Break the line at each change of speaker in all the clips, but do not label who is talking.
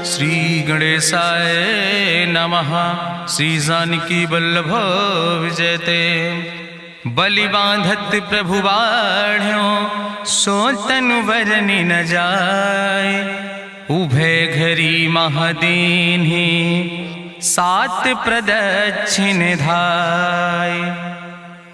श्री गणेशाय नमः। श्री जानकी वल्लभ विजयते। बलि बांधत प्रभु बाढ़ो सो तनु बरनि न जाय। उभय घरी महादीन्हि सात प्रदक्षिण धाय।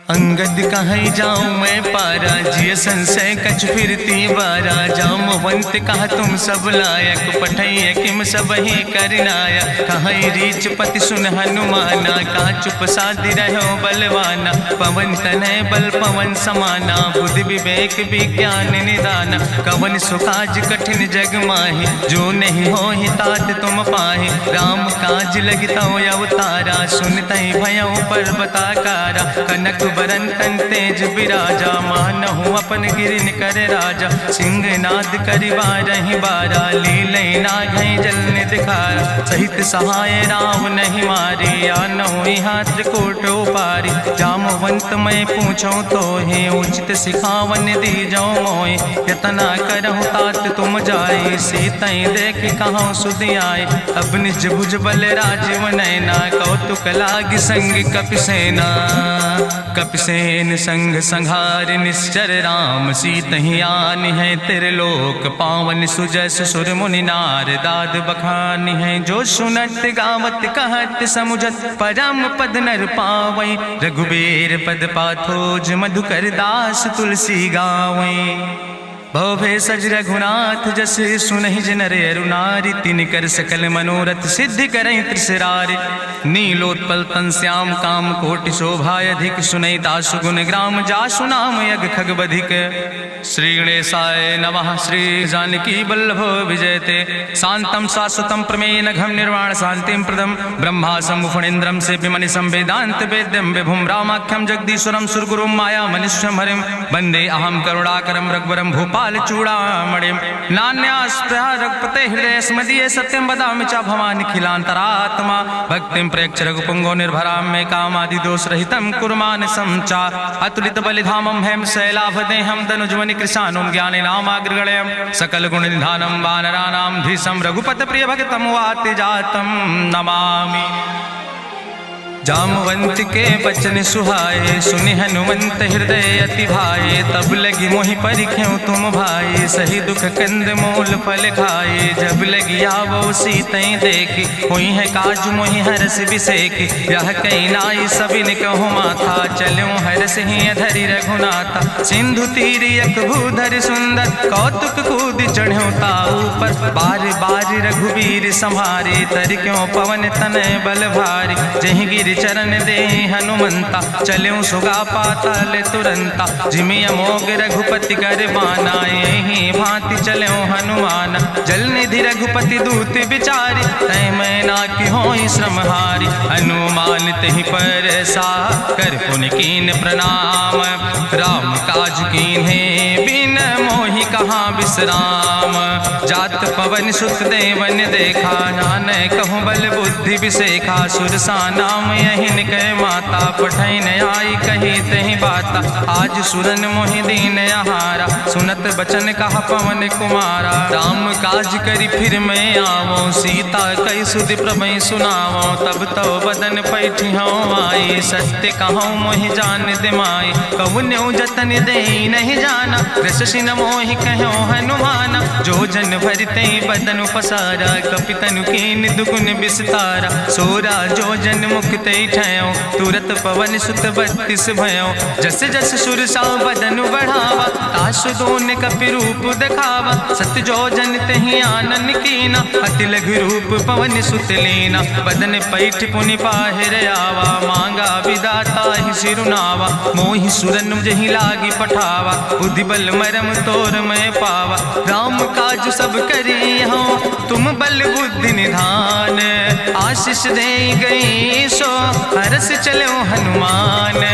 अंगद कहीं जाऊं मैं पारा जिय संशय कछ फिरती बारा। जामवंत कहा तुम सब लायक पठैय किम सब ही करनाया। कहीं रीच पति सुन हनुमाना कहा चुप साधि रहो बलवाना। पवन तनय बल पवन समाना बुद्धि विवेक विज्ञान निदाना। कवन सुकाज कठिन जग माहि जो नहीं हो ही तात तुम पाहि। राम काज लगता अवतारा सुनतहि भयउ पर्वताकारा। कनक बरन तन तेज बिराजा मानहु अपन गिरिन कर राजा। सिंह नाद करिवारहि बारा लीलय नागहि जल निधिखारा। सहित सहाय राम नहीं मारे आनहु यहाँ त्रिकूट उपारी। जामवंत मैं पूछूं तो हे उचित सिखावन दीजो मोय। यतना करहु तात तुम जाए सीतई देख कहूँ सुधि आए। अब निज भुज बल राजीव नैना कौतुक लाग संग कपिसेना। कपिसेन संग संहार निश्चर राम सीतहि आनि है त्रिलोक पावन। सुजस सुर मुनि नार दाद बखानि है। जो सुनत गावत कहत समुझत परम पद नर पावै। रघुबीर पद पाथोज मधुकर दास तुलसी गावै। भव भेषज रघुनाथ जस सुनहि जिनर अरुनारि। तिन कर सकल मनोरथ सिद्धि करहि त्रिसरारि। नीलोत्पल तन श्याम काम कोटि शोभाय अधिक। सुनहि दासु गुण ग्राम जासु नाम यज्ञ खग बधिक। श्री गणेशाय नमः। श्री जानकी वल्लभ विजयते। शांतम शाश्वतम प्रमेय घम निर्वाण शांतिम प्रदम। ब्रह्मा शंभु फणीन्द्रम से विमनिशं वेदांत वेद्यम विभुम रामाख्यम जगदीश्वरम सुरगुरुम माया मनिष्यम हरिम। वंदे अहम करुणाकरम रघुवरम भूपाल चूड़ामणिम। नान्यास्पृहा रघुपते हृदय स्मदीय सत्यम वदामि च भवानि खिलांतरात्मा। भक्तिम प्रयच्छ रघुपुंगो निर्भराम मे कामादि दोष रहितम कुर्मानसं च। अतुलित बलिधामम हेम शैलाभदेहम दनुजवनि कृशानुम ज्ञाने नामाग्रगणयम। सकल गुण निधानम वानराणाम धीशम रघुपत प्रिय भक्तम वाति जातम नमामि। जामवंत के बचन सुहाए सुनि हनुमंत हृदय अति भाए। तब लगी मोहि परिख्यों तुम भाई सही दुख कंद मूल फल खाए। जब लगी आवो सीतई देखी हुई है काज मोहि हरस बिसेकी। यह कई नाई सबिन कहु माथा चलो हरस ही धरि रघुनाथा। सिंधु तीर यक भूधर सुंदर कौतुक कूद चढ़्यो ताऊ पर। बार बार रघुवीर संहारे तर क्यों पवन तनय बल भारी। जहि गिर चरण दे हनुमंता चल्यों सुगा पाताल तुरंता। जिमि अमोघ रघुपति कर बाना यही भांति चल्यों हनुमाना। जल निधि रघुपति दूत बिचारी तय मैना की होई श्रमहारी। हनुमान तहि पर सा कर पुनि कीन प्रणाम। राम काज कीन्हे बिन मोहि कहाँ विश्राम। जात पवन सुत देवन देखा नानक कहूँ बल बुद्धि विसेखा। सुरसा नाम यहिन कह माता पठैन आई कही तहि बाता। आज सुरन मोहि दीन आहारा सुनत बचन कहा पवन कुमारा। राम काज करी फिर मैं आवो सीता कई सुधि प्रभु सुनावो। तब तो बदन पैठी हूँ आई सत्य कहूँ मोहि जान दिमाई। कहुन्यु जतन दे नहीं जाना रसिन मोहि कहो हनुमाना। जो जन भरते बदन पसारा कपितनु कीन दुगुन विस्तारा। सोरा जो जन मुक्त ठयो तुरत पवन सुत 32 भयो। जस जस सुरसा बदन बढ़ावा तासु दोन कपि रूप दिखावा। सत्य जो जन तहि आनन कीना अति लघु रूप पवन सुत लीना। बदन पैठ पुनि पाहिर आवा मांगा विदाता ही सिरुनावा। मोहि सुरन जहि लागी पठावा बुद्धि बल मरम तोर मैं पावा। राम काज सब करी हो तुम बल बुद्धि निधान। आशीष दे गई सो हरस चलो हनुमान।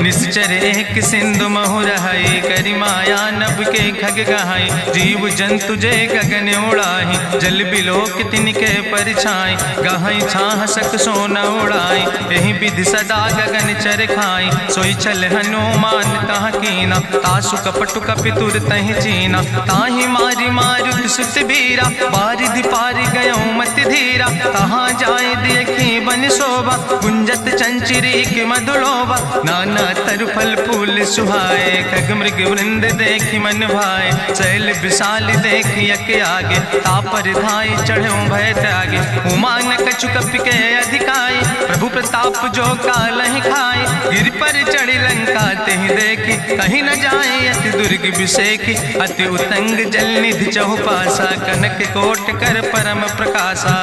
निश्चर एक सिंधु महु रहाई करी माया नभ के खग गहाई। जीव जंतु जे गगन उड़ाई जल बिलोक तिनके परछाई। गहाई छाह सक सोन उड़ाई यही विधि सदा गगन चर खाई। सोई चल हनुमान तह कीना तासु कपटु कपितुर तहि चीना। ताहि मारी मारुत सुत बीरा बारिधि पारि गयो मति धीरा। तहाँ जाय देखी बन शोभा गुंजत चंचिरी के मधुलोभा। नाना तरु फल फूल सुहाए खग मृग वृंद देखी मन भाए। शैल विशाल देखी यके आगे तापर धाई चढ़ो भय त्यागे। उमान कछु कपि के अधिकाई प्रभु प्रताप जो कालहि खाई। गिर पर चढ़ी लंका तेहि देखी कहीं न जाए अति दुर्ग विषेखी। अति उतंग जल निधि चहुपासा कनक कोट कर परम प्रकाशा।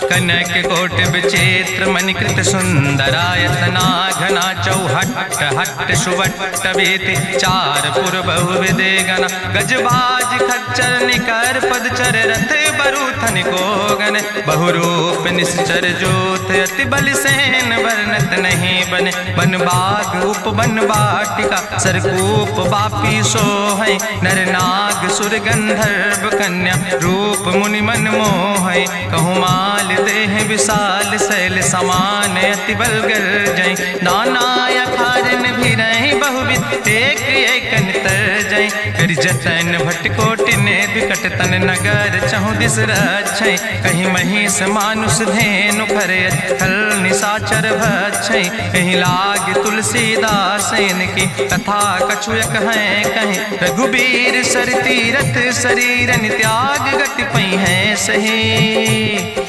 कनक कोट विचित्र मणिकृत सुंदरायतना घना। चौहट्ट हट्ट सुवट्ट वेति चार पुर बहुविधे गना। गजबाज खच्चर निकर पदचर रथ बरूथन को गन। बहुरूप निश्चर जोत अति बल सेन वर्णत नहीं बने। बन बाग उप बन बाटिका सरकूप बापी सोहै। नर नाग सुर गंधर्व कन्या रूप मुनि मन मोहै। कहूँ माल देह विशाल शैल समान अति बलगर जय। नाना अखारन भी रही बहुविध एक एक अंतर जय। कर जतन भटकोटि ने विकट तन नगर चहु दिस रक्षै। कहीं महिष मानुष धेनु खरे खल निशाचर भक्षै। कहीं लाग तुलसीदास इनकी कथा कछुयक है कहीं। रघुबीर सर तीरथ शरीरन त्याग गति पई है सही।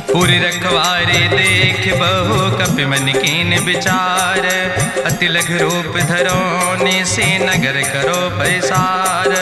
पुरी रखवारे देख बहु कपि मन कीन विचार। अति लघु रूप धरो से नगर करो पैसार।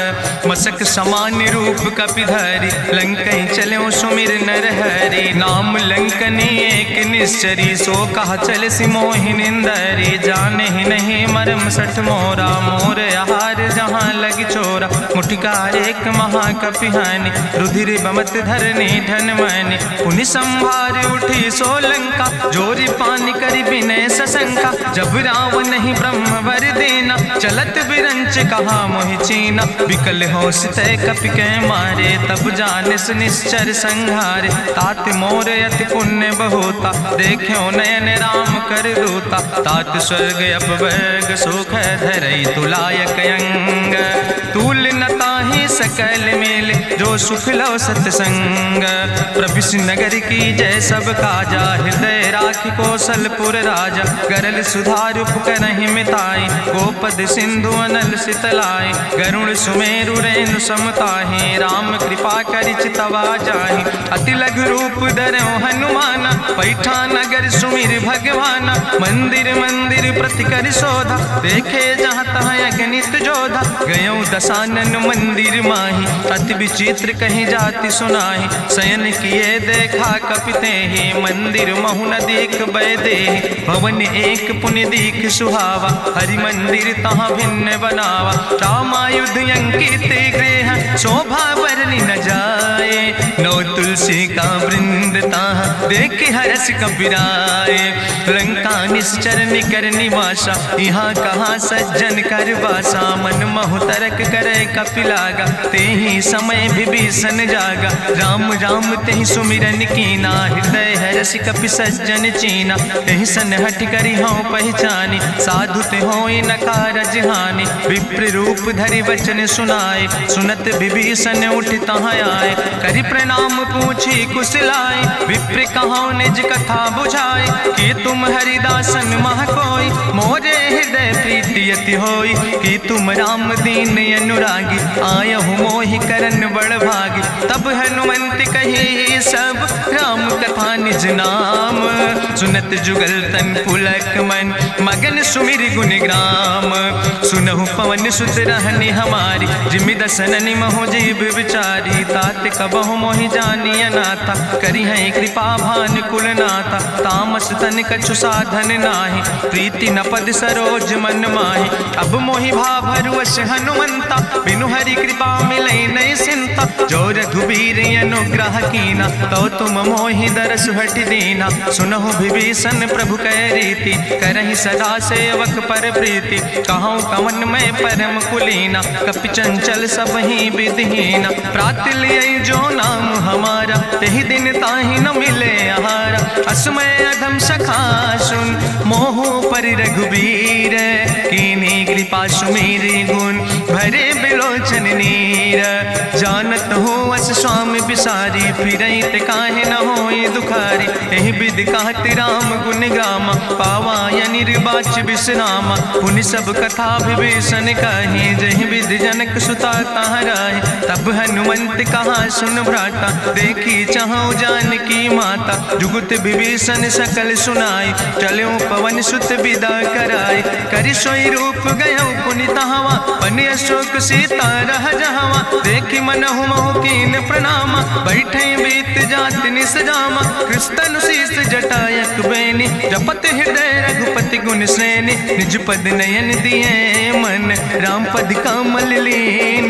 मसक समान रूप कपि धरि लंकई चलो सुमिर नर हरि। नाम लंकनी एक निश्चरी सो कहा चल सिमोहि निंदरी। जाने ही नहीं मरम सठ मोरा मोर आहार जहाँ लग चोरा। मुठिकार एक महाकपि हानि रुधिर बमत धरनी धन मानी। पुनि संभार उठी सोलंका जोरी पानी करी विनय सशंका। जब रावण नहीं ब्रह्म वर देना चलत बिरंच कहा मोहि चीना। विकल होश तय कपि के मारे तब जानिस निश्चर संहारे। तात मोर अति पुण्य बहुता देखो नयन राम कर रूता। तात स्वर्ग अपवर्ग सुख धरई तुलायक अंग। तूल न ताहि सकल मेल जो सुख लो सत्संग। प्रभिस नगर की जय सब काजा हृदय राखि कौशलपुर राजा। गरल सुधार उपकरहि मिताई गोपद सिंधु अनल सितलाई। गरुण सुमेरु रेणु समताहि राम कृपा करि चितवा जाहि। अति लघु रूप धरो हनुमाना पैठा नगर सुमिर भगवाना। मंदिर मंदिर प्रति कर शोधा देखे जहाँ तहाँ अगणित जोधा। गयो दशानन मंदिर माही अति विचित्र कहीं जाति सुनाही। शयन किए देखा कपिते ही मंदिर महु न देख बैदे। भवन एक पुण्य दीख सुहावा हरि मंदिर तहाँ भिन्न बनावा। रामायुध अंकित गृह शोभा वर्णि न जाए। नौ तुलसी का वृंद ताहा देख हरस कबीराए। लंका निश्चर निकर निवासा यहाँ कहाँ सज्जन कर वासा। मन महु तरक करे कपिलागा तेहि समय विभीषण जागा। राम राम तेहि सुमिरन कीना हृदय हरस कपि सज्जन चीना। तेहि सन हठ करि हूँ पहचानी साधु ते होई न कारज हानि। विप्र रूप धरि वचन सुनाए सुनत विभीषण उठ तहाँ आए। करि प्रणाम पूछी कुशलाए विप्र कहो निज कथा बुझाए। कि तुम हरिदासन मह कोई मोरे हृदय प्रीति अति होई। कि तुम राम दीन अनुरागी आयहु मोहि करन बड़ भागी। तब हनुमंत कही सब राम कथा निज नाम। सुनत जुगल तन पुलक मन मगन सुमिर गुण ग्राम। सुनहु पवन सुत रहनी हमारी जिमि दसननि महु जीव विचारी। तात कबहु मोहि जानी अनाथा करी है कृपा भान कुलनाथा, तामस तन कछु साधन नाही, प्रीति न पद सरोज मन माही। अब मोहि भाभरुअस हनुमंता, बिनु हरि कृपा मिलै नहीं सिंता। जो रघुबीर अनुग्रह कीना, तो तुम मोहि दरस हट दीना। सुनहु विभीषण प्रभु कै रीति, करहि सदा सेवक पर प्रीति। कहूँ कवन में परम कुलीना, कपि चंचल सब ही विधिहीना। प्रात लियै जो नाम हमारा, तेहि दिन ताहि न मिले आहारा। असमय अधम सखा सुन, मोहु पर रघुबीर। कीन्ही कृपा सुमेरि गुण, भरे बिलोचन नीर। जानत हो अस स्वामी बिसारी, फिरहि ते काहे न होई दुखारी। एहि विधि कहत राम गुण गामा, पावा निर्वाच विश्रामा। पुनि सब कथा विभीषण कही, जहि विधि जनक सुता कहाँ राहि। तब हनुमंत कहा सुन भ्राता, देखी चाहूँ जानकी माता। जुगुत विभीषण सकल सुनाई, चलो पवन सुत विदा कराई। करि सोई रूप गयो पुनि तहवा, बनि अशोक सीता रह जहवा। देखी मनहु मोह कीन प्रणामा, बैठे बीत जात निस जामा। कृष्ण शीस जटायक बेनी, जपत हृदय रघुपति गुण श्रेणी। निज पद नयन दिए मन, राम पद कमल लीन।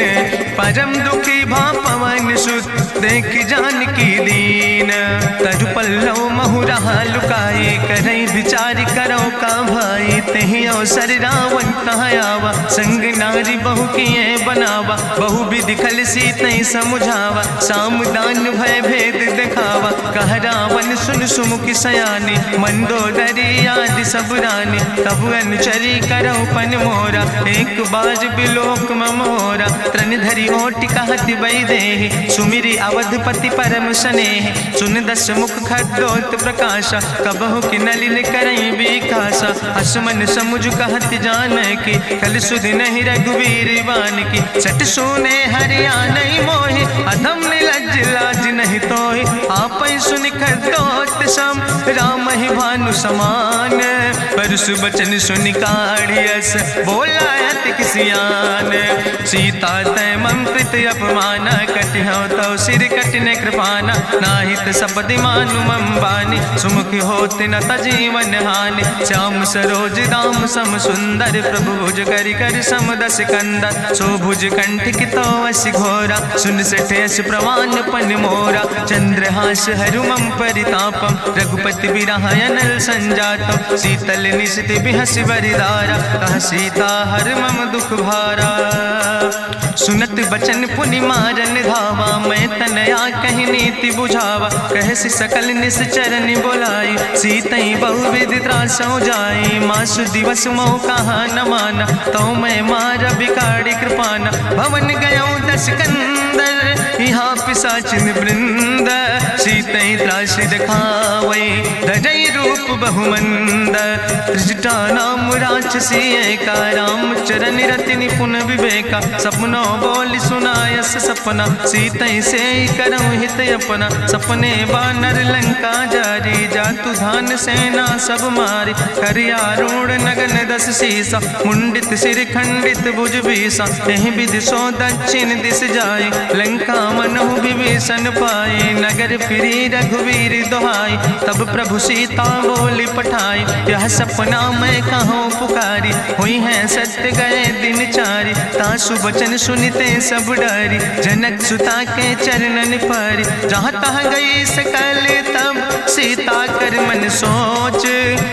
परम दुखी भा पवन सुत, देख जानकी दीन। तरु पल्लव महु रहा लुकाई, करई विचार करो का भाई। तेहि अवसर रावण तहाँ आवा, संग नारी बहु किए बनावा। बहु विधि खल सीतहि समुझावा, सामदान भय भेद दिखावा। कह रावण सुन सुमुखि सयानी, मंदोदरी आदि सब रानी। तब अनुचरी करहु पन मोरा, एक बाज बिलोक ममोरा। तृण धरि ओटि कहत वैदेही, सुमिरि अवधपति परम स्नेह। सुन दस मुख खद्योत प्रकाशा, कबहु कि नलिन करई बिकासा। असमन समुझ कहत जानकी, कल सुधि नहीं रघुवीर बान की। सट सुने हरिया नहीं मोहि, अधम निलज्ज लाज नहीं तोहि। आपै सुनि खद्योत सम, राम ही भानु समान। परसु बचन सुनि काढ़ियस, बोला अति किसियान। सीता तै मम कृत अपमान, कटिहौ तौ सिर कटिन कृपाना। नाहित सपदि मानु मम बानी, सुमुखि होत न तजीवन हानि। श्याम सरोज दाम सम सुंदर, प्रभु भुज करि कर सम दस कंदर। सो भुज कंठ कितो अस घोरा, सुन सठे अस प्रवान पन मोरा। चंद्रहास हरु मम परितापम, रघुपति बिरह अनल संजातम। शीतल निशित बिहसि बरिदारा, कह सीता हर मम दुख भारा। सुनत बचन पुनि मारन धावा, मैं तनया कहि नीति बुझावा। कहसि सकल निश्चरन बोलाई, सीतई बहुविधि त्रासौ जाई। मासु दिवस मोह कहा न माना, तो मैं मार बिकाड़ी कृपाना। भवन गयो दस कंदर, यहाँ पिशाचिन वृंद। सीतई त्रास दिखावै, धजई रूप बहुमंद। त्रिजटा नाम राक्षसी एका, राम चरण रति निपुण विवेका। सपनो बोल सुनायस सपना, सीतई से करऊँ हित अपना। सपने बानर लंका जारी, जातु धान सेना सब मारी। करियारूढ़ नगन दस सीसा, मुंडित सिर खंडित भुज बीसा। एहि विधि सो दक्षिण दिस जाय, लंका मनहु विभीषण पाए। नगर फिरी रघुवीर दोहाई, तब प्रभु सीता बोली पठाई। यह सपना मैं कहूँ पुकारी, हुई है सत्य गए दिन चारी। तासु बचन सुनिते सब डरी, जनक सुता के चरणन पर। जहाँ तहाँ गई सकल तब, सीता कर मन सोच।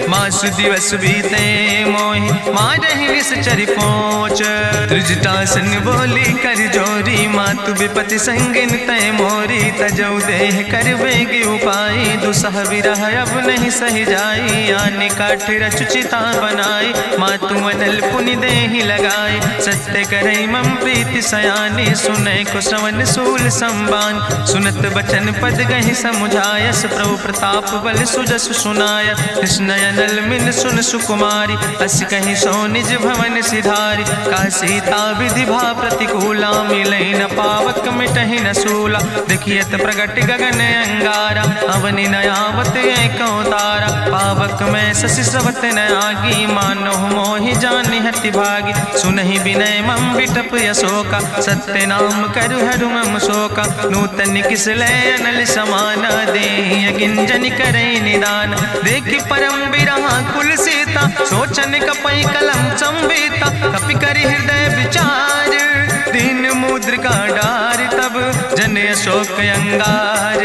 मासु दिवस बीते मोहि, मारहि निश्चर पहुँच। त्रिजटासन बोली कर जोरी, मातु विपति संगिन तय मोरी। तजौ देह कर बेग उपाय, दुसह विरह अब नहीं सही जाई। आने काठ रचुचिता बनाई, मातु अनल पुनि देहि लगाई। सत्य करई मम प्रीति सयानी, सुनै को श्रवण सूल संबान। सुनत बचन पद गहि समुझायस, प्रभु प्रताप बल सुजस सुनाय। कृष्णय नल मिल सुन सुकुमारी, अस कहि सो निज भवन सिधारी। का सीता विधि भा प्रतिकूला, मिलै न पावक मिटहि न सूला। देखियत प्रगट गगन अंगारा, अवनि न आवत एको तारा। पावक में शशि स्रवत सत्य न आगी, मानो मोहि जानि हति भागी। सुनहि विनय मम विटप अशोका, सत्य नाम करु हरु मम शोका। नूतन किस लय अनल समाना, देहि गिंजन करे निदान। देखि परम बिरहा कुल सीता, सोचन कपि कलम संवेता। कपि करि हृदय विचार, दीन मुद्रिका डार। तब जन अशोक अंगार,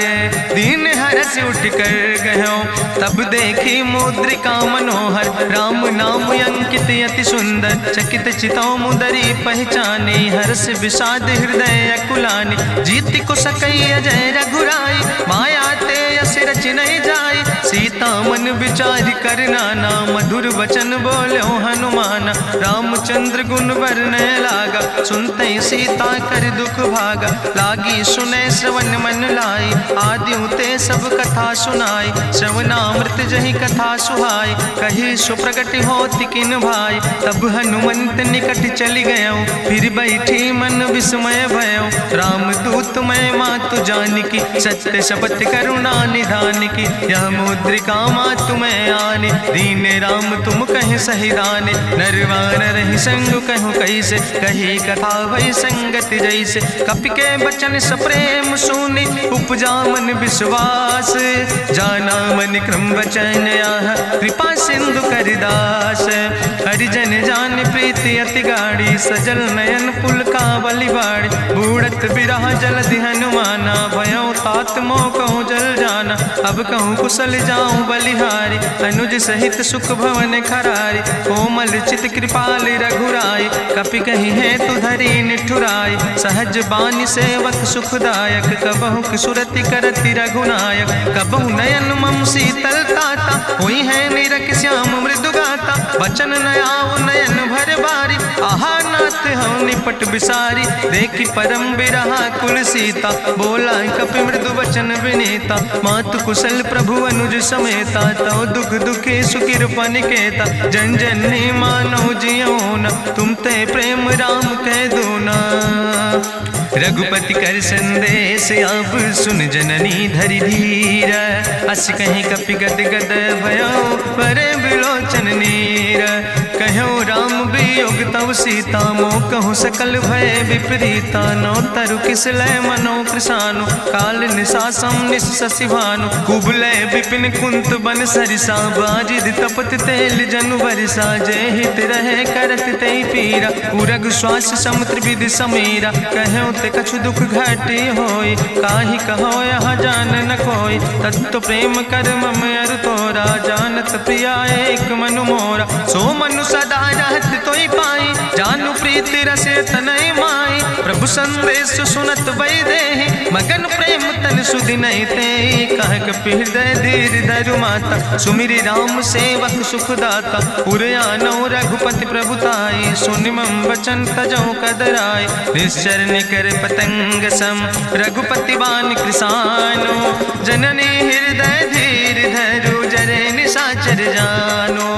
दीन हरस उठ कर गयो। तब देखी मुद्रिका मनोहर, राम नाम अंकित अति सुंदर। चकित चितौ मुदरी पहचाने, हर्ष विषाद हृदय अकुलानी। जीति को सकई अजय रघुराई, माया ते यस रच नहीं जाई। सीता मन विचार कर नाना, मधुर वचन बोलो हनुमाना। रामचंद्र गुण वर्णय लागा, सुनते सीता कर दुख भागा। लागी सुने श्रवण मन लाई, आदि ते सब कथा सुनाई। श्रवणामृत जहि कथा सुहाई, कही सुप्रगट होति किन भाई। तब हनुमंत निकट चली गयो, फिर बैठी मन विस्मय भयो। राम दूत मैं मातु जानकी, सत्य शपथ करुणा निधान की। यह मुद्रिका मातु मैं आने, दीन राम तुम कहे सही दाने। नरवान रही संग कहूँ कैसे, कही कथा वही संगत जैसे। कपि के बचन सप्रेम सुनी, उपजा मन विश्वास। जाना मन क्रम वचन आह, कृपा सिंधु करिदास। हरिजन जान प्रीति अति गाढ़ी, सजल नयन पुलकावली बाड़ी। बूढ़त बिरह जलधि हनुमाना, भयो तात मोह कहूँ जल जाना। अब कहूँ कुशल जाऊँ बलिहारी, अनुज सहित सुख भवन खरारी। कोमल चित कृपाल रघुराई, कपि कही है तु धरी निठुराई। सहज बानी सेवक सुखदायक, कबहु किशुरति करति रघुनायक। कबहु नयन मम शीतल ताता, हुई है निरख श्याम मृदु गाता। बचन नयाव नयन भर बारी, आहा नाथ हम निपट बिसारी। देखि परम बिरहा कुल सीता, बोला कपि मृदु वचन विनीता। मातु कुशल प्रभु अनुज समेता, तव दुख दुखी सुकृपा निकेता। जन जननी मानो जियो न, तुम ते प्रेम राम कह दो ना। रघुपति कर संदेश अब सुन जननी धरि धीर। अस कहीं कपि गद गद भयो, परे बिलोचन नीर। कहो राम वियोग तव सीता, मोह कहूँ सकल भय विपरीता। नौ तरु किस लय मनो कृशानु, काल निशासम निशि भानु। कुबलय विपिन कुंत बन सरिसा, बाजिद तपत तेल जनु बरिसा। जय हित रहे करत ते पीरा, उरग श्वास समुद्र विधि समीरा। कहो ते कछु दुख घाटी होई, काहि कहो यहाँ जान न कोई। तत्व प्रेम कर मम अरु तोरा, जानत प्रिया एक मनु मोरा। सो मनु सदा रहत तोई पाई, जानु प्रीति रसे तनय माई। प्रभु संदेश सुनत वै देहि, मगन प्रेम तन सुधि नहीं ते। कह कपि हृदय धीर धरु माता, सुमिरि राम सेवक सुख दाता। उरयानो रघुपति प्रभुताई, सुनि मम वचन तजौ कदराई। निश्चर निकर पतंग सम, रघुपति बान कृसानो। जननी हृदय धीर धरु, जरे निशाचर जानो।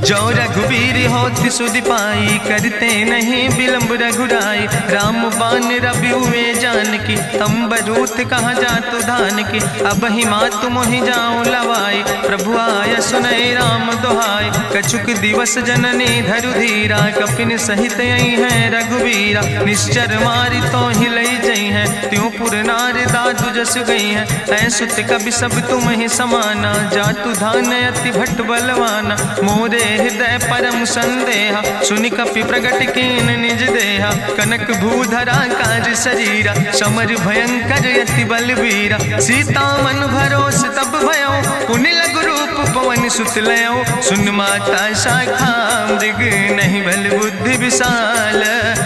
जो रघुवीर होति सुधि पाई, करते नहीं विलंब रघुराई। राम बान रवि हुए जानकी, तंबरूथ कहाँ जातु धान की। अब ही मातु मोहि जाऊँ लवाई, प्रभु आय सुनय राम दुहाई। कछुक दिवस जननी धरु धीरा, कपिन सहित यही है रघुवीरा। निश्चर मारी तो ही लई जई है, त्यों पुर नार दादु जस गई है। ऐसुत कवि सब तुम ही समाना, जातु धान अति भट बलवाना। मोरे हृदय परम संदेहा, सुनि कपि प्रगट कीन निज देहा। कनक भूधरा काज शरीरा, समर भयंकर यति बलवीरा। सीता मन भरोस तब भयो, पुनि लघु रूप पवन सुत लयो। सुन माता शाखा मृग, नहीं बल बुद्धि विशाल।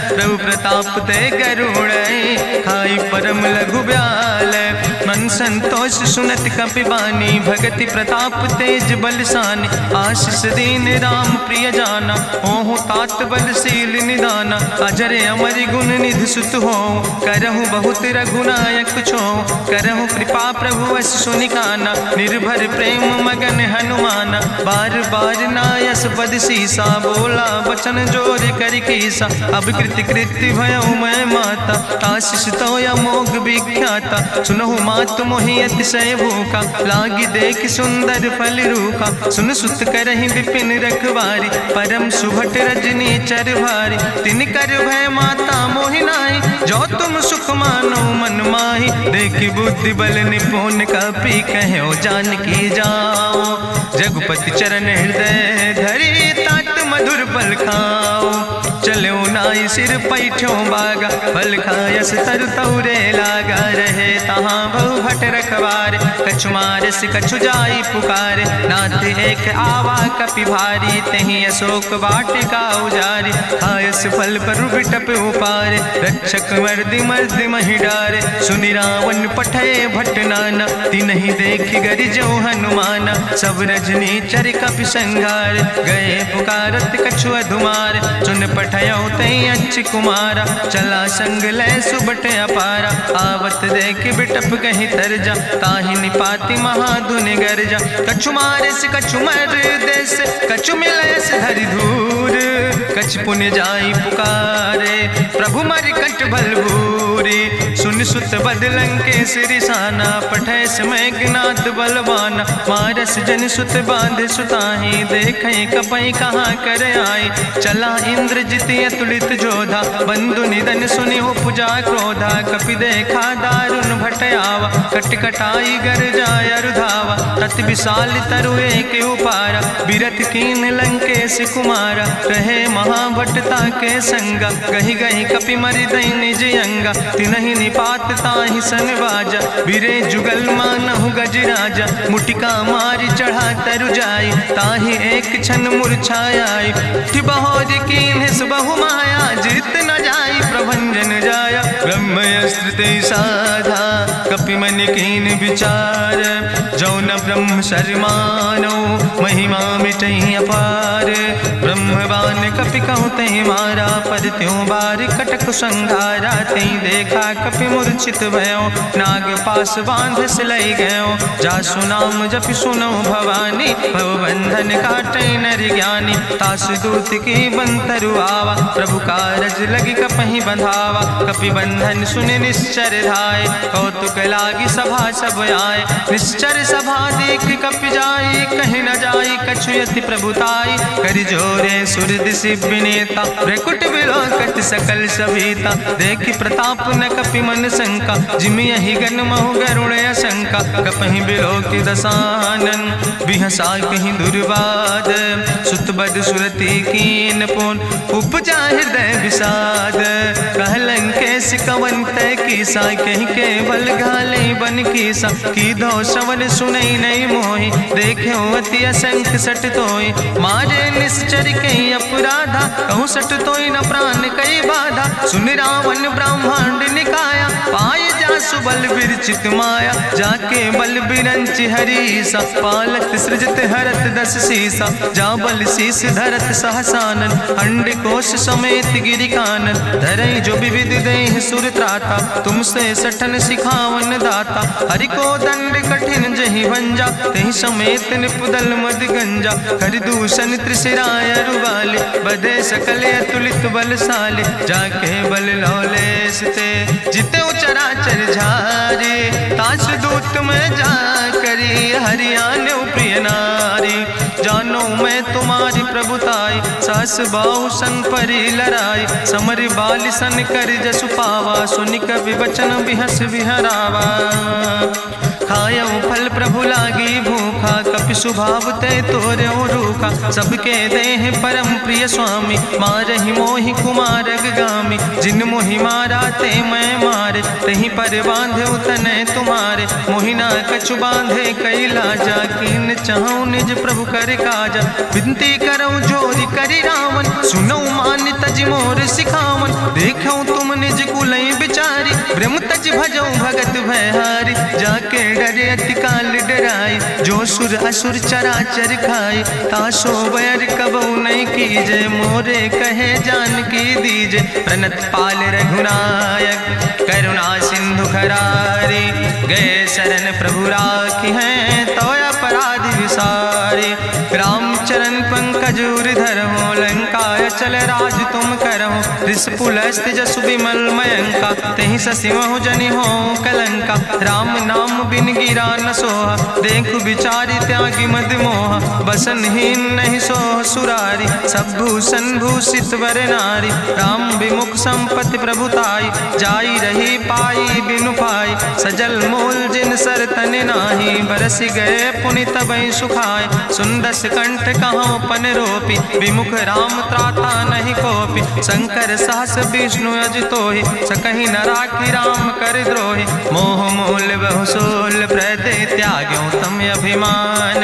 प्रभु प्रताप ते करुणै, खाई परम लघु ब्याल। मन संतोष सुनत कपि बानी, भगति प्रताप तेज बलसानी। आशीष दीन राम प्रिय जाना, ओहु तात बलशील निदाना। अजर अमर गुण निधि सुत हो, करहु बहुत रघुनायक छो। करहु कृपा प्रभु अस सुनिकाना, निर्भर प्रेम मगन हनुमाना। बार बार नायस पद सीसा, बोला वचन जोर कर कीसा। अब कृति कृति भयो मैं माता, आशीष तो अमोघ विख्याता। सुनहु मात मात मोहि अतिशय भूखा, लागी देख सुंदर फल रूखा। सुन सुत करहि विपिन रखवारी, परम सुभट रजनी चर भारी। तिन कर भय माता मोहि नाहि, जो तुम सुख मानो मन माहि। देखि बुद्धि बल निपुण कपि, कहो जानकी जाओ। जगुपति चरण हृदय धरि, तात मधुर फल खाओ। चलो नाई सिर पैठो बागा, फल खायस तरु तौरे लागा। रहे तहाँ बहु भट रखवारे, कछु मारस कछु जाई पुकारे। नाथ एक आवा कपि भारी, तहीं अशोक वाटिका उजारी। खायस फल पर बिटप उपारे, रक्षक मर्दि मर्दि महि डारे। सुनि रावण पठय भट नाना, तिन्हि देखि गरिजो हनुमाना। सब रजनी चर कपि संघार, गए पुकारत कछु अधुमार। सुन पठयो तई अच्छ कुमारा, चला संग लय सुबट अपारा। आवत देख बिटप कहीं तरजा, ताहि निपाति महाधुनि गर्जा। कछु मारस कछु मर देस, कछु मिलयस धरि धूर। कछ पुण्य जाई पुकारे, प्रभु मर कंठ बल भूरी। सुन सुत बदलं के सिरिसाना, पठय समय ज्ञात बलवाना। मारस जन सुत बांध सुताही, देखें कपई कहाँ कर आई। चला इंद्रजित अतुलित जोधा, बंधु निधन सुनि उपजा क्रोधा। कपि देखा दारुण भटयावा, कट कटाई गर जाय रुधावा। तत विशाल तरु एक उपारा, बिरथ कीन लंकेश कुमारा। रहे महाभटता के संगा, गहि गहि कपि मरि दई निज अंगा। तिन्हि निपात ताहि सन बाजा, बिरे जुगल मानहु गजराजा। मुटिका मारि चढ़ा तरु जाई, ताहि एक क्षण मूर्छाई। बहोज कीन्ह बहु माया, जीत न जाई प्रभंजन जाया। ब्रह्मस्त्र ते साधा, कपि मन कीन विचार। जो न ब्रह्म शर्मानो, महिमा मिटई अपार। ब्रह्मवान कपि कहु तहि मारा, पर त्यों बार कटक संघारा। तई देखा कपि मूर्छित भयो, नाग पास बांध सिलई गयो। जासु नाम जपि सुनो भवानी, भव बंधन काटै नर ज्ञानी। तास दूत की बंतरु आवा, प्रभु कारज लगी कपहि बंधावा। कपि बंधन सुनि निश्चर धाय, कौतुक लागी सभा सब आए। निश्चर सभा देख कपि जाई, कहीं न जाई कछु यति प्रभुताई। कर जोरे सुर दिसि विनेता, भ्रकुट विलोकत सकल सभीता। देखि प्रताप न कपि मन शंका, जिमि यहि गन महु गरुण असंका। कपहि बिलोकि दसानन, बिहसा कहीं दुर्वाद। सुत बद सुरति कीन पुन, उपजा हृदय विषाद। कहलन केस कवन तय कीसा, कहीं केवल घाले बन कीसा। कीधो श्रवण सुनई नहीं मोहि, देख्यो अति असंख सट तोय। मारे निश्चर कई अपराधा, कहूँ सट तोय न प्राण कई बाधा। सुन रावण ब्रह्मांड निकाया, पाय जासु बल विरचित माया। जाके बल बिरंच हरीसा, पालक सृजत हरत दस सीसा। जा बल शीस धरत सहसानन, अंड कोश समेत गिरि कानन। धरई जो विविध देह सुर त्राता, तुमसे सठन सिखावन दाता। हरि को दंड कठिन जहि भंजा, तहि समेत निपुदल मद गंजा। कर दूषण त्रिशिराय रुवाले, बधे सकल अतुलित बलशाले। जाके बल लौलेस ते, जिते चराचर झारे। तास दूत में जा करी, हरियाण प्रिय नारी। जानो मैं तुम्हारी प्रभुताई, सास बाहु सन परी लड़ाई। समर बाल सन कर जसु पावा, सुनि कवि वचन बिहस बिहरावा। खायो फल प्रभु लागी भूखा, कपि स्वभाव ते तोर्यो रूखा। सबके देह परम प्रिय स्वामी, मारहि मोहि कुमार गामी। जिन मोहि मारा ते मैं मारे, तहीं पर बांधे तनै तुम्हारे। मोहि ना कछु बांधे कई लाजा, कीन चाहूं निज प्रभु कर काजा। विनती करऊं जोरि करि रावण, सुनऊ मान तज मोर सिखावन। देखऊं तुम निज कुलई बिचारी, ब्रह्म तज भजऊं भगत भयहारी। जाके डरे अति काल डराई, जो सुर असुर चराचर खाई। तासो बैर कबऊ नहीं कीजे, मोरे कहे जानकी दीजे। प्रणत पाल रघुनायक, करुणा सिंधु खरारी। गए शरण प्रभु राखी हैं, तो अपराध विसारी। रामचरण पंकज धर हो, लंका आय चल राज तुम करहु, ऋष पुलस्त जसु विमल मयंका, तेहि ससिमहु जनि हो कलंका। राम नाम बिन गिरा न सोहा, देखु विचारि त्यागी मद मोहा। बसनहीन नहीं सोह सुरारी, सब भूषण भूषित वर नारी। राम विमुख संपत्ति प्रभुताई, जाई रही पाई बिनु पाई। सजल मूल जिन सर तन नाही, बरस गए पुनि तबहि सुखाय। सुंदस कंठ कहाँ पन रोपी, विमुख राम त्राता नहीं कोपी। शंकर सहस विष्णु अजितोहि, सकहि न राखि राम कर द्रोहि। मोह मूल बहु सोल प्रदे, त्याग्यों तम अभिमान।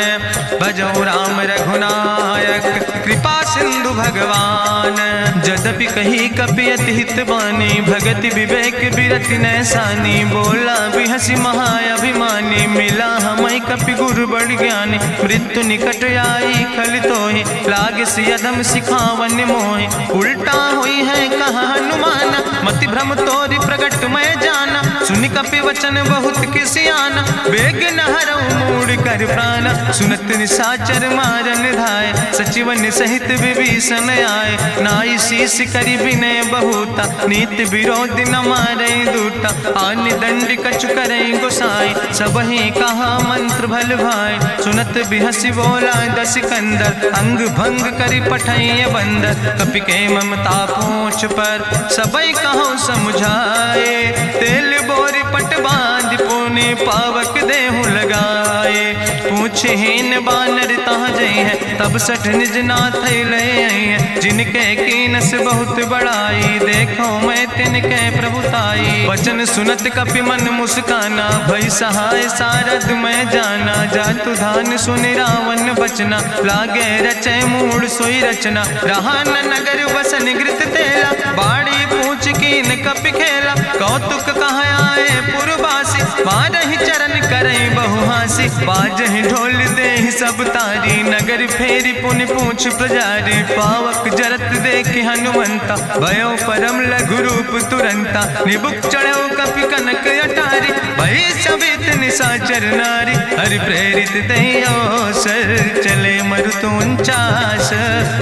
भजौ राम रघुनायक, कृपा सिंधु भगवान। जदपि कही कपि अति हित बानी, भगति विवेक बिरति नैसानी। बोला बिहसि महाअभिमानी, मिला हमय कपि गुरु बड़ ज्ञानी। मृत्यु निकट आई खल तोहि, लागे सियदम सिखावन मोहि। उल्टा हुई है कहा हनुमान, मति भ्रम तोरि प्रगट मैं जाना। सुनि कपि वचन बहुत किसियाना, बेग न हरऊ मूढ़ कर प्राण। सुनत निशाचर मारन धाय, सचिवन सहित विभीषण आए। नाई शीस करि विनय बहुता, नीति विरोध न मारै दूता। आन दंड कछु करै गोसाई, सबहि कहा मंत्र भल भाई। सुनत बिहसि बोला दस कंदर, अंग भंग करि पठैय बंदर। कपि के ममता पूछ पर, सबई कहो समुझाए। तेल बोरी पट बांध पुनि, पावक देहु लगाए। पूछहीन बानर तहाँ जई है, तब सठ निज नाथ ले आई है। जिनके कीनस बहुत बड़ाई, देखो मैं तिनके प्रभुताई। वचन सुनत कपि मन मुस्काना, भई सहाय सारद मैं जाना। जातु धान सुनि रावण बचना, लागे रचय मूढ़ सोई रचना। रहा न नगर बसन घृत तेला, बाड़ी पूछ कीन कपि खेला। कौतुक कहाँ आए पुरवासी, मारहि चरण करई बहुहासी। बाजहि ढोल देहि सब तारी, नगर फेरी पुनि पूछ प्रजारी। पावक जरत देखि हनुमंता, भयो परम लघु रूप तुरंता। निबुक चढ़ो कपि कनक अटारी, भई सवित निशाचर नारी। हरि प्रेरित तहि अवसर, चले मरुत 49।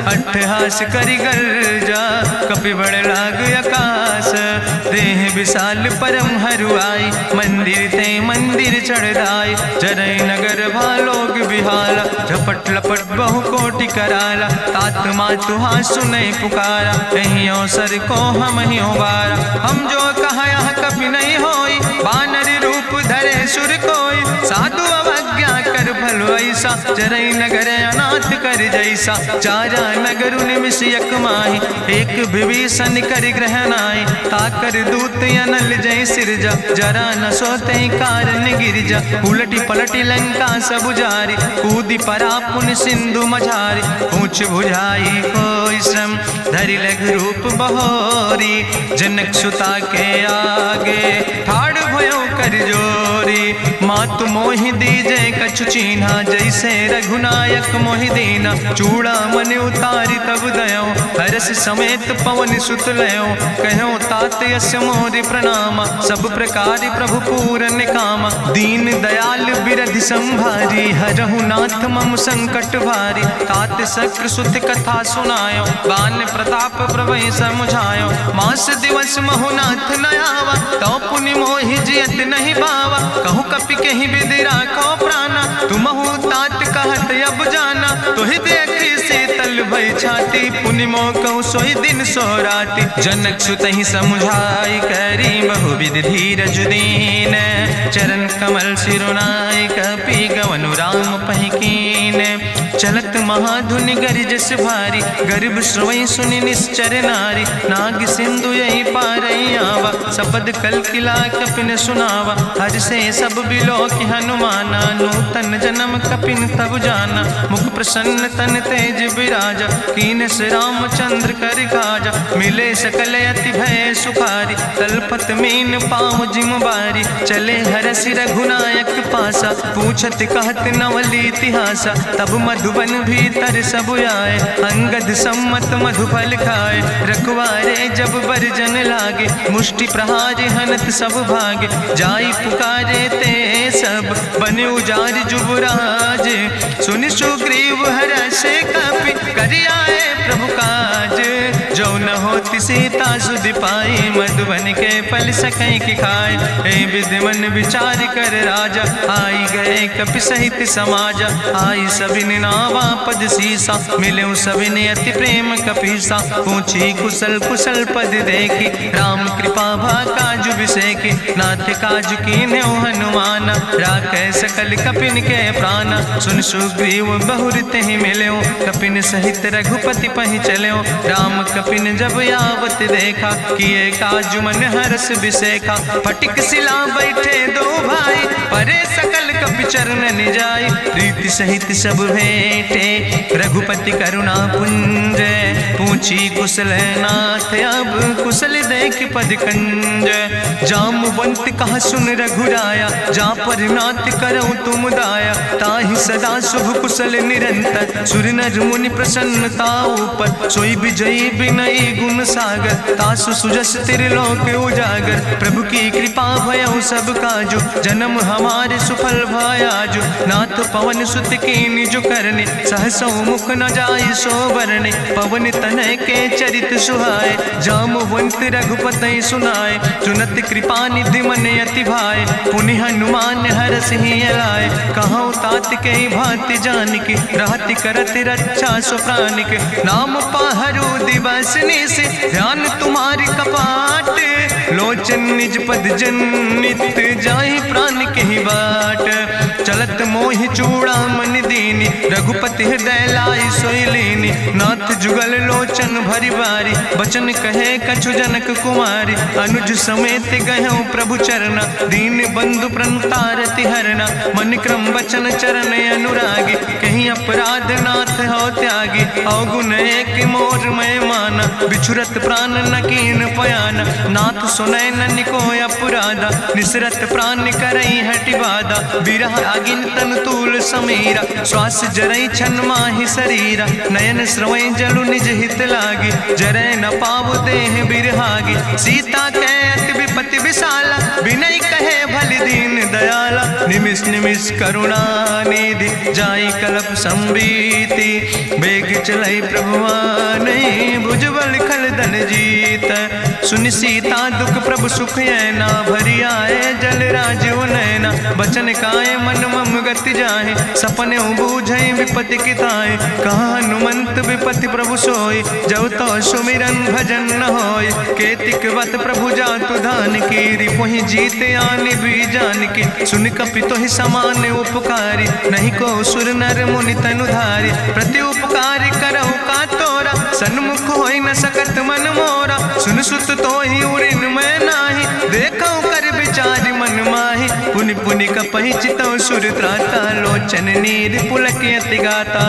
अट्ठहास करि गर्जा, कपि बड़ लाग आकाश। देह विशाल परम हरुआई, मंदिर ते मंदिर चढ़ाई। जरै नगर भालोग बिहाला, झपट लपट बहु कोटि कराला। तात मातुहा सुनै पुकारा, कहीं अवसर को हम ही बारा। हम जो कहा यह कभी नहीं होई, बानर रूप धरे सुर कोई। साधु अवज्ञा कर फल ऐसा, जरै नगर अनाथ कर जैसा। चारा नगर निमिष यक माही, एक विभीषण कर ग्रह नाई। ताकर दूत अनल जय सिरजा, जरा न सोते कारण गिरजा। उलटी पलटी लंका सब जारी, कूदी परा पुन सिंधु मझारी। पूछ बुझाई कोई श्रम, धरि लघु रूप बहोरी। जनक सुता के आगे, ठाड़ भयो कर जोरी। मातु मोहि दीजे कछु चीन्हा, जैसे रघुनायक मोहि दीना। चूड़ा मन उतारी तब दयो, हरस समेत पवन सुत लयो। कहो तात यस मोरि प्रणामा, सब प्रकार प्रभु पूरन कामा। दीन दयाल बिरधि संभारी, हरहु नाथ मम संकट भारी। तात शक्र सुत कथा सुनायो, बान प्रताप प्रभय समुझायो। मास दिवस महु नाथ न आवा, तो पुनि मोहि जियत नहीं बावा। कहु कपि कहि विधि राखो प्राणा, तुमहु तात कहत अब जाना। तोहि देखी शीतल भई छाती, पुनि मोह कहु सोई दिन सोराती। जनक सुतहि समुझाई, करी बहु विधि धीरज दीन। चरण कमल सिरुनाई, कपि गवनु राम पहि कीन। चलत महाधुनि गरिजस भारी, गर्भ श्रवई सुनि निश्चर नारी। नाग सिंधु यही पारई आवा, सबद कल किला कपिन सुनावा। हर से सब बिलो कि हनुमाना, नूतन जन्म कपिन तब जाना। मुख प्रसन्न तन तेज विराजा, कीनस रामचंद्र कर काजा। मिले सकल अति भय सुखारी, तलपत मीन पाँव जिम बारी। चले हरस रघुनायक पासा, पूछत कहत नवल इतिहासा। तब मधुबन भीतर सब आए, अंगद सम्मत मधुफल खाए। रखवारे जब बरजन लागे, मुष्टि प्रहार हनत सब भागे। जाई पुकारे ते सब, बने उजार जुबराज। सुनि सुग्रीव हरषे कपि, करि आए प्रभु काज। न होती सीता सुध पाई, मधुबन के फल सकै की खाए। हे विधि मन विचार कर राजा, आई गए कपि सहित समाजा। आई सबिन नावा पद सीसा, मिले सबिन अति प्रेम कपीसा। पूछी कुशल कुशल पद देखी, राम कृपा भा काजु बिसेकी। नाथ काजु कीन्हे हनुमान, राखे सकल कपिन के प्राण। सुन सुग्रीव बहुर तेहि मिल्यो, कपिन सहित रघुपति पहि चल्यो। राम कपिन जब यावत देखा, किए काजु मन हरस बिसेखा। फटिक सिला बैठे दो भाई, परे सकल कपि चरण जाय। प्रीति सहित सब भेंटे, रघुपति करुणा पुंज। पूछी कुशल नाथ, अब कुशल देख पद कंज। जामवंत कहा सुन रघुराया, जा पर नाथ करऊँ तुम दाया। ताहि सदा शुभ कुशल निरंतर, सुर नर मुनि प्रसन्नता ऊपर। सोई विजयी विनयी गुण सागर, तासु सुजस त्रिलोक उजागर। प्रभु की कृपा भयउ सब काजु, जन्म हमारे सुफल भयाजु। नाथ पवन सुत कीन्हि जो करने, सहसौ मुख न जाय सो बरने। पवन तनय के चरित सुहाए, जामवंत रघुपति सुनाए। सुनत कृपा निधि मन अति भाए, पुनि हनुमान हरषि लाए। कहौं तात के भांति जानिके, रहति करत रक्षा सो प्राणिके। नाम पाहरु दिवस निशि, ध्यान तुम्हारी कपाट। लोचन निज पद जनित, जाहि प्राण के ही बाट। चलत मोहि चूड़ामणि दीनी, रघुपति हृदय लाई सोई लीनी। नाथ जुगल लोचन भरि बारी, बचन कहे कछु जनक कुमारी। अनुज समेत गहऊँ प्रभु चरना, दीन बंधु प्रणतारति हरना। मन क्रम बचन चरण अनुरागी, कहीं अपराध नाथ हो त्यागी। अवगुण एक मोर मैं माना, बिछुरत प्राण न कीन पयाना। नाथ सुनय ननि को अपराधा, निसरत प्राण करई हटि बाधा। बिरह आगिन तन तूल समीरा, श्वास जरई छन माहि शरीरा। नयन श्रवै जलु निज हित लागी, जरै न पाव देह बिरहागी। सीता के अति विपति विशाला, विनय कहे भलि दीन दयाला। निमिष निमिष करुणा निधि, जाई कलप संबीति। बेग चलई प्रभुवानी, भुजबल खल धन जीत। सुनि सीता दुख प्रभु सुख ऐना, भरि आए जल राजो नैना। बचन काए मन मम गति जाहे, सपने बूझई विपति किताए। कहा हनुमंत विपति प्रभु सोई, जब तो सुमिरन भजन न होय। केतिक वत प्रभु जातु धान की, रिपुहि जीत आनि भी जान की। सुन कपि तोहि समान उपकारी, नहीं को सुर नर मुनि तनुधारी। प्रति उपकार करहु का तोरा, सन्मुख होई न सकत मन मोरा। सुन सुत तोहि उरिन मैं नाही, देखौ कर विचार मन माहि। पुनि पुनि कपहि चितौ सुर त्राता, लोचन नीर पुलक अति गाता।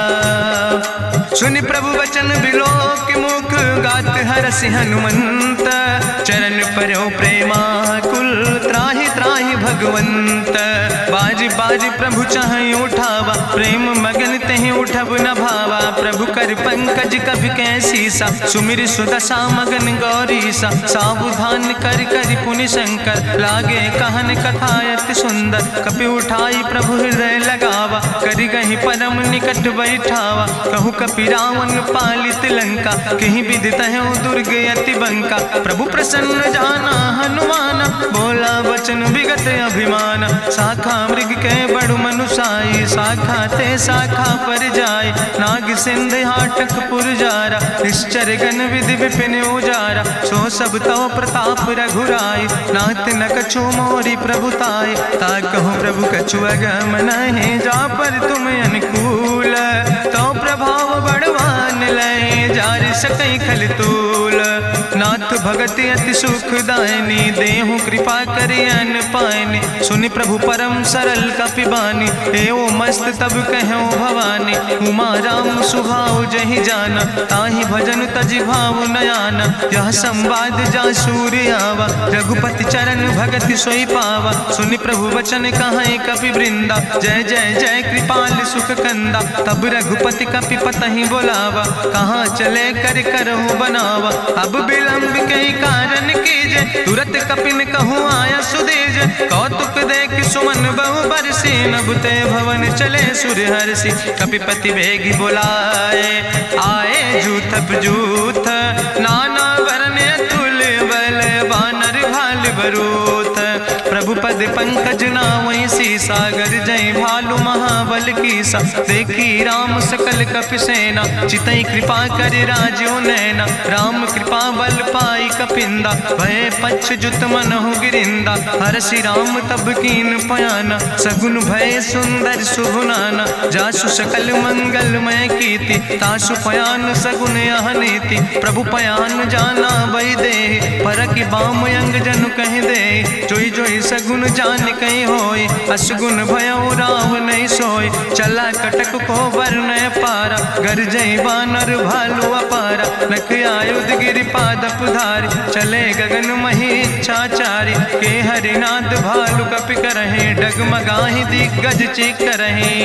सुनि प्रभु वचन बिलोक मुख, गात हरषि हनुमंत। चरण पर्यो प्रेमाकुल, त्राहि त्राहि भगवंत। बाज बाज प्रभु चाहि उठावा, प्रेम मगन तेहि उठब न भावा। प्रभु कर पंकज कभि कैसीसा, सुमिर सुदशा मगन गौरीसा। सावधान कर कर पुनि शंकर, लागे कहन कथा अति सुंदर। कपि उठाई प्रभु हृदय लगावा, करि गहि परम निकट बैठावा। कहु कपि रावण पालित लंका, कहीं विधि तहु दुर्ग अति बंका। प्रभु प्रसन्न जाना हनुमाना, बोला वचन विगत अभिमान। शाखा मृग के बड़ु मनुसाई, शाखा ते शाखा पर जाय। नाग सिंध हाटक पुरजारा, निश्चर गण विधि विपिन उजारा। सो सब तव प्रताप रघुराई, नाथ न कछु मोरी प्रभुताई। ता कहूँ प्रभु कछु अगम नहीं, जा पर तुम अनुकूल। तो प्रभाव बड़वान लय, जार सकई खल तूल। नाथ भगति अति सुखदायनी, देहु कृपा करि अन पायनी। सुनि प्रभु परम सरल कपिबानी, एओ मस्त तब कहूँ भवानी। उमा राम सुभाव जहि जाना, ताहि भजन तजि भाव नयाना। यह संवाद जा सूर्य आवा, रघुपति चरण भगति सोई पावा। सुनि प्रभु वचन कहाई कपि वृंदा, जय जय जय कृपाल सुख कंदा। तब रघुपति कपि पतहि बोलावा, कहाँ चले कर करहु बनावा। अब विलंब कई कारण कीजे, तुरत कपिन कहूँ आया सुदेज। कौतुक देख सुमन बहु बरसी, नभ ते भवन चले सुर हरषि। कपिपति वेगी बुलाए, आए जूथप जूथ, नाना रूथ। प्रभु पद पंकज नावै सीसा, गर्जै भालु महाबल कीसा। देखी राम सकल कपि सेना, चितई कृपा कर राजो नैना। राम कृपा बल पाई कपिंदा, भय पक्ष जुत मनहु गिरिंदा। हरषि राम तब कीन पयाना, सगुन भय सुंदर शुभ नाना। जासु सकल मंगलमय कीर्ति, तासु पयान सगुन यह नीति। प्रभु पयान जाना बई दे, परकि बाम अंग जन कह दे। जोई जोई सगुन जान कहीं होय, असगुन भयो राव नहीं सोय। चला कटक को वर्ण पारा, गर्जई बानर भालू अपारा। नख आयुध गिरि पादप धारी, चले गगन मही इच्छाचारी। के हरिनाद भालू कपि करहि, डगमगाहि दिग्गज चिक करहि।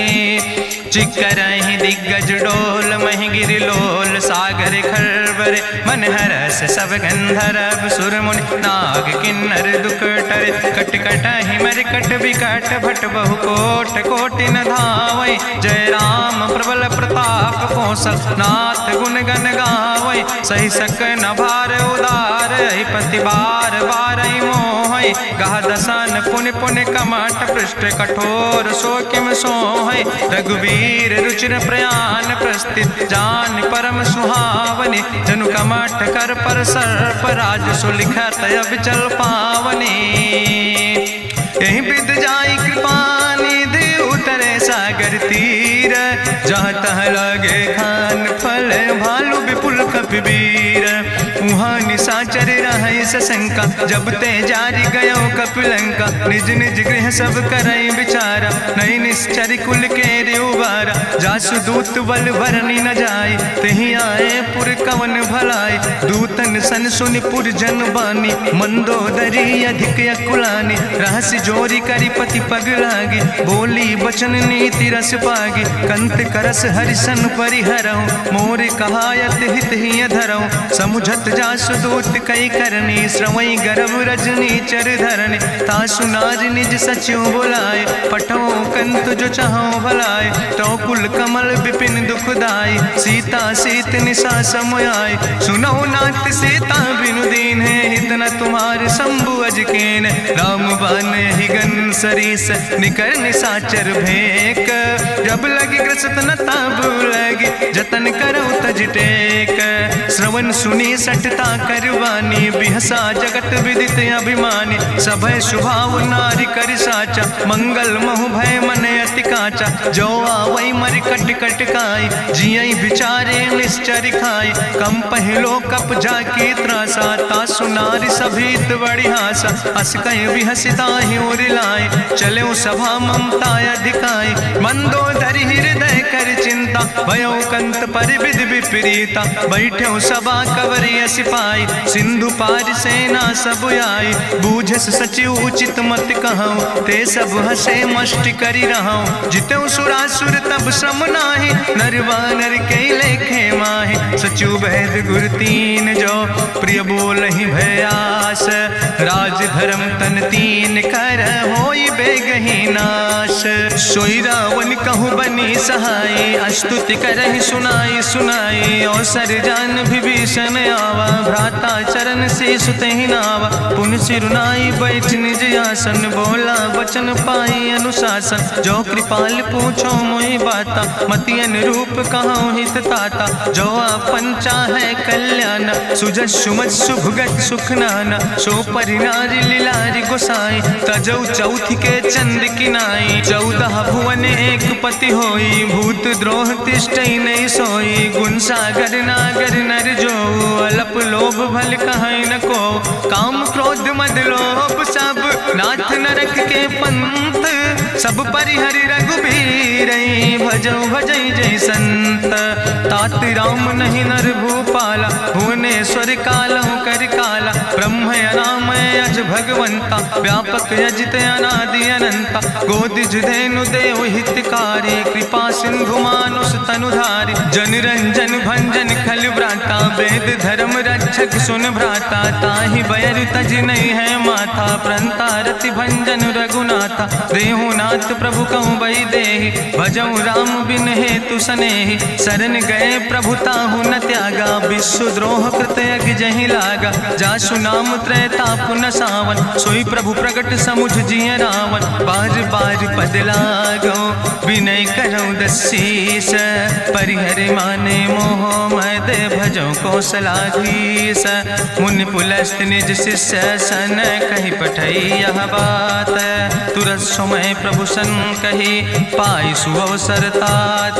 चिक करहि दिग्गज डोल, महि गिरि लोल सागर खरबर। मन हरस सब गंधर्व सुर मुनि, नाग किन्नर दुख टरे। कट कटहि मरकट विकट, भट बहु कोट कोटि न धावै। जय राम प्रबल प्रताप कौशल, नाथ गुण गण गावै। सही सक न भार उदार, पति बार बार मोहै। गह दसन पुनि पुनि कमठ, पृष्ठ कठोर सो किम सोहै। रघुवीर रुचिर प्रयाण प्रस्थित, जान परम सुहावनी। जनु कमठ कर पर सर्प, राज सुलिखत अविचल पावनी। यही विद जाई कृपा निधि, उतरे सागर तीर। जहाँ तह लगे खान फल, भालू विपुल कपिवीर। वहाँ निशाचर रहे सशंका, जब ते जारी गयो कपिलंका। निज निज गृह सब करई विचारा, नहीं निश्चर कुल के रेउबारा। जासु दूत बल भरनी न जाय, तेहि आए पुर कवन भलाई। दूतन सन सुनि पुर जन बानी, मंदोदरी अधिक अकुलानी। रहस्य जोरी करी पति पग लागी, बोली बचन नीति रस पागी। कंत करस हरिसन परिहरऊँ, मोर कहायत हित ही धरऊँ। समुझत जासु दूत कई करनी, श्रवई गर्भ रजनी चर धरनी। तासु नारी निज सचिव बुलाए, पठो कंत जो चाहो भलाए। तो कुल कमल विपिन दुखदाई, सीता सीत निशा समयाय। सुनो नाथ सीता बिनु दीन है, हित न तुम्हारे शंभु अजकेन। राम बान ही गन सरीस, निकर निशाचर भेक। जब लगी ग्रसत न ताब लगी, जतन करो तज टेक। श्रवण सुनी सटता करवानी, बिहसा जगत विदित अभिमानी। सभय स्वभाव नारी कर साचा, मंगल महु भय मन अति काचा। जो आवै मर कट कट खाई, जियई विचारे निश्चर खाई। कम पहलो कप जाकी त्रासा, तासु नारी सभीत बड़ी हासा। अस कह विहसिता ही उरिलाए, चले सभा ममता अधिकाई। मंदोदरी हृदय कर चिंता, भयो कंत पर विध विपरीता। बैठे सभा कवरिय सिपाही, सिंधु पार सेना सब आई। बूझस सचिव उचित मत कहूँ, ते सब हसे मष्ट करी रहूँ। जितेऊ सुरासुर तब श्रम नाही, नर वानर के लेखे माहि। सचिव भेद गुर तीन जो, प्रिय बोल ही भयास। राज धर्म तन तीन कर, होई बेगही नाश। सोई रावण कहूँ बनी सहाय, अस्तुति करहि सुनाई सुनाई। अवसर जान विभीषण आवा, भ्राता चरण से सुतहि नावा। पुन सिरुनाई बैठ निज आसन, बोला वचन पाई अनुशासन। जो कृपाल पूछो मोहि बाता, मति अनुरूप कहूँ हित ताता। जो आपन चाहे कल्याण, सुजस सुमत सुभगत सुख नाना। सो परिनारी लीलारी गोसाई, तजौ चौथ के चंद किनाई। 14 भुवन एक पति होई, भूत द्रोह तिष्ठई नहीं सोई। गुण सागर नागर नर जो, अलप लोभ भल कहीं न को। काम क्रोध मद लोभ सब, नाथ नरक के पंथ। सब परिहरि रघुबीर, भजो भजई जय संत। तात राम नहीं नर भूपाला, भुवनेश्वर कालहु कर काला। ब्रह्म अनामय अज भगवंता, व्यापक अजित अनादि अनंता। गोदिज धेनु देव हितकारी, कृपा सिंधु मानुष तनुधारी। जन रंजन भंजन खल व्राता, वेद धर्म रक्षक सुन भ्राता। ताहि बैर तज नहीं है माथा, प्रंता रति भंजन रघुनाथा। देहु नाथ प्रभु कहूँ बई देहि, भजऊ राम बिन हेतु सनेहि। शरण गए प्रभु ताहु न त्यागा, विश्व द्रोह कृत यज्ञ जहि लागा। जासु नाम त्रैताप न सावन, सोई प्रभु प्रगट समुझ जिय रावण। बार बार पद लागो विनय करौ दसीस, परिहर माने मोह मद भजो कौशलाधीश। मुनि पुलस्त निज शिष्य सन कहि पठई यह बात, तुरत समय प्रभु सन कही पाई सुअवसर तात।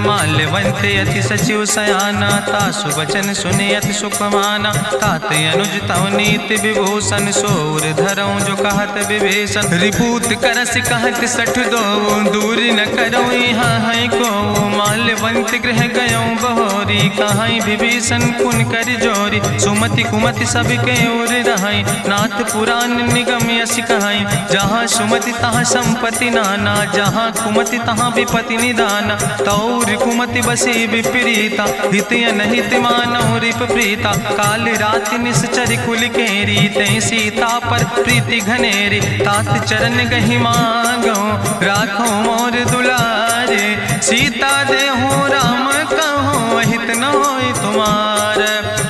माल्यवंत अति सचिव सयाना, तासु वचन सुने अति सुख माना। तात अनुज तव नीति विभूषण, सोर धरऊं जो कहत विभीषण। रिपूत करस कहत सठ दो, दूर न करऊं यहाँ है को। माल्यवंत गृह गयऊं बहोरी, कहाई विभीषण पुन कर जोरी। सुमति कुमति सबके ओर रहाई, नाथ पुराण निगम यस कहाई। जहाँ सुमति तहाँ संपत्ति नाना, जहाँ कुमति तहाँ विपत्ति निदाना। तौर कुमति बसी विपरीता, हित अनहित मानव रिप प्रीता। काल राति निश्चर कुल केरी, तै सीता पर प्रीति घनेरी। तात चरण गहि मांगो, राखो मोर दुलारे। सीता देहु राम कहो, अहित न होय तुम्हार।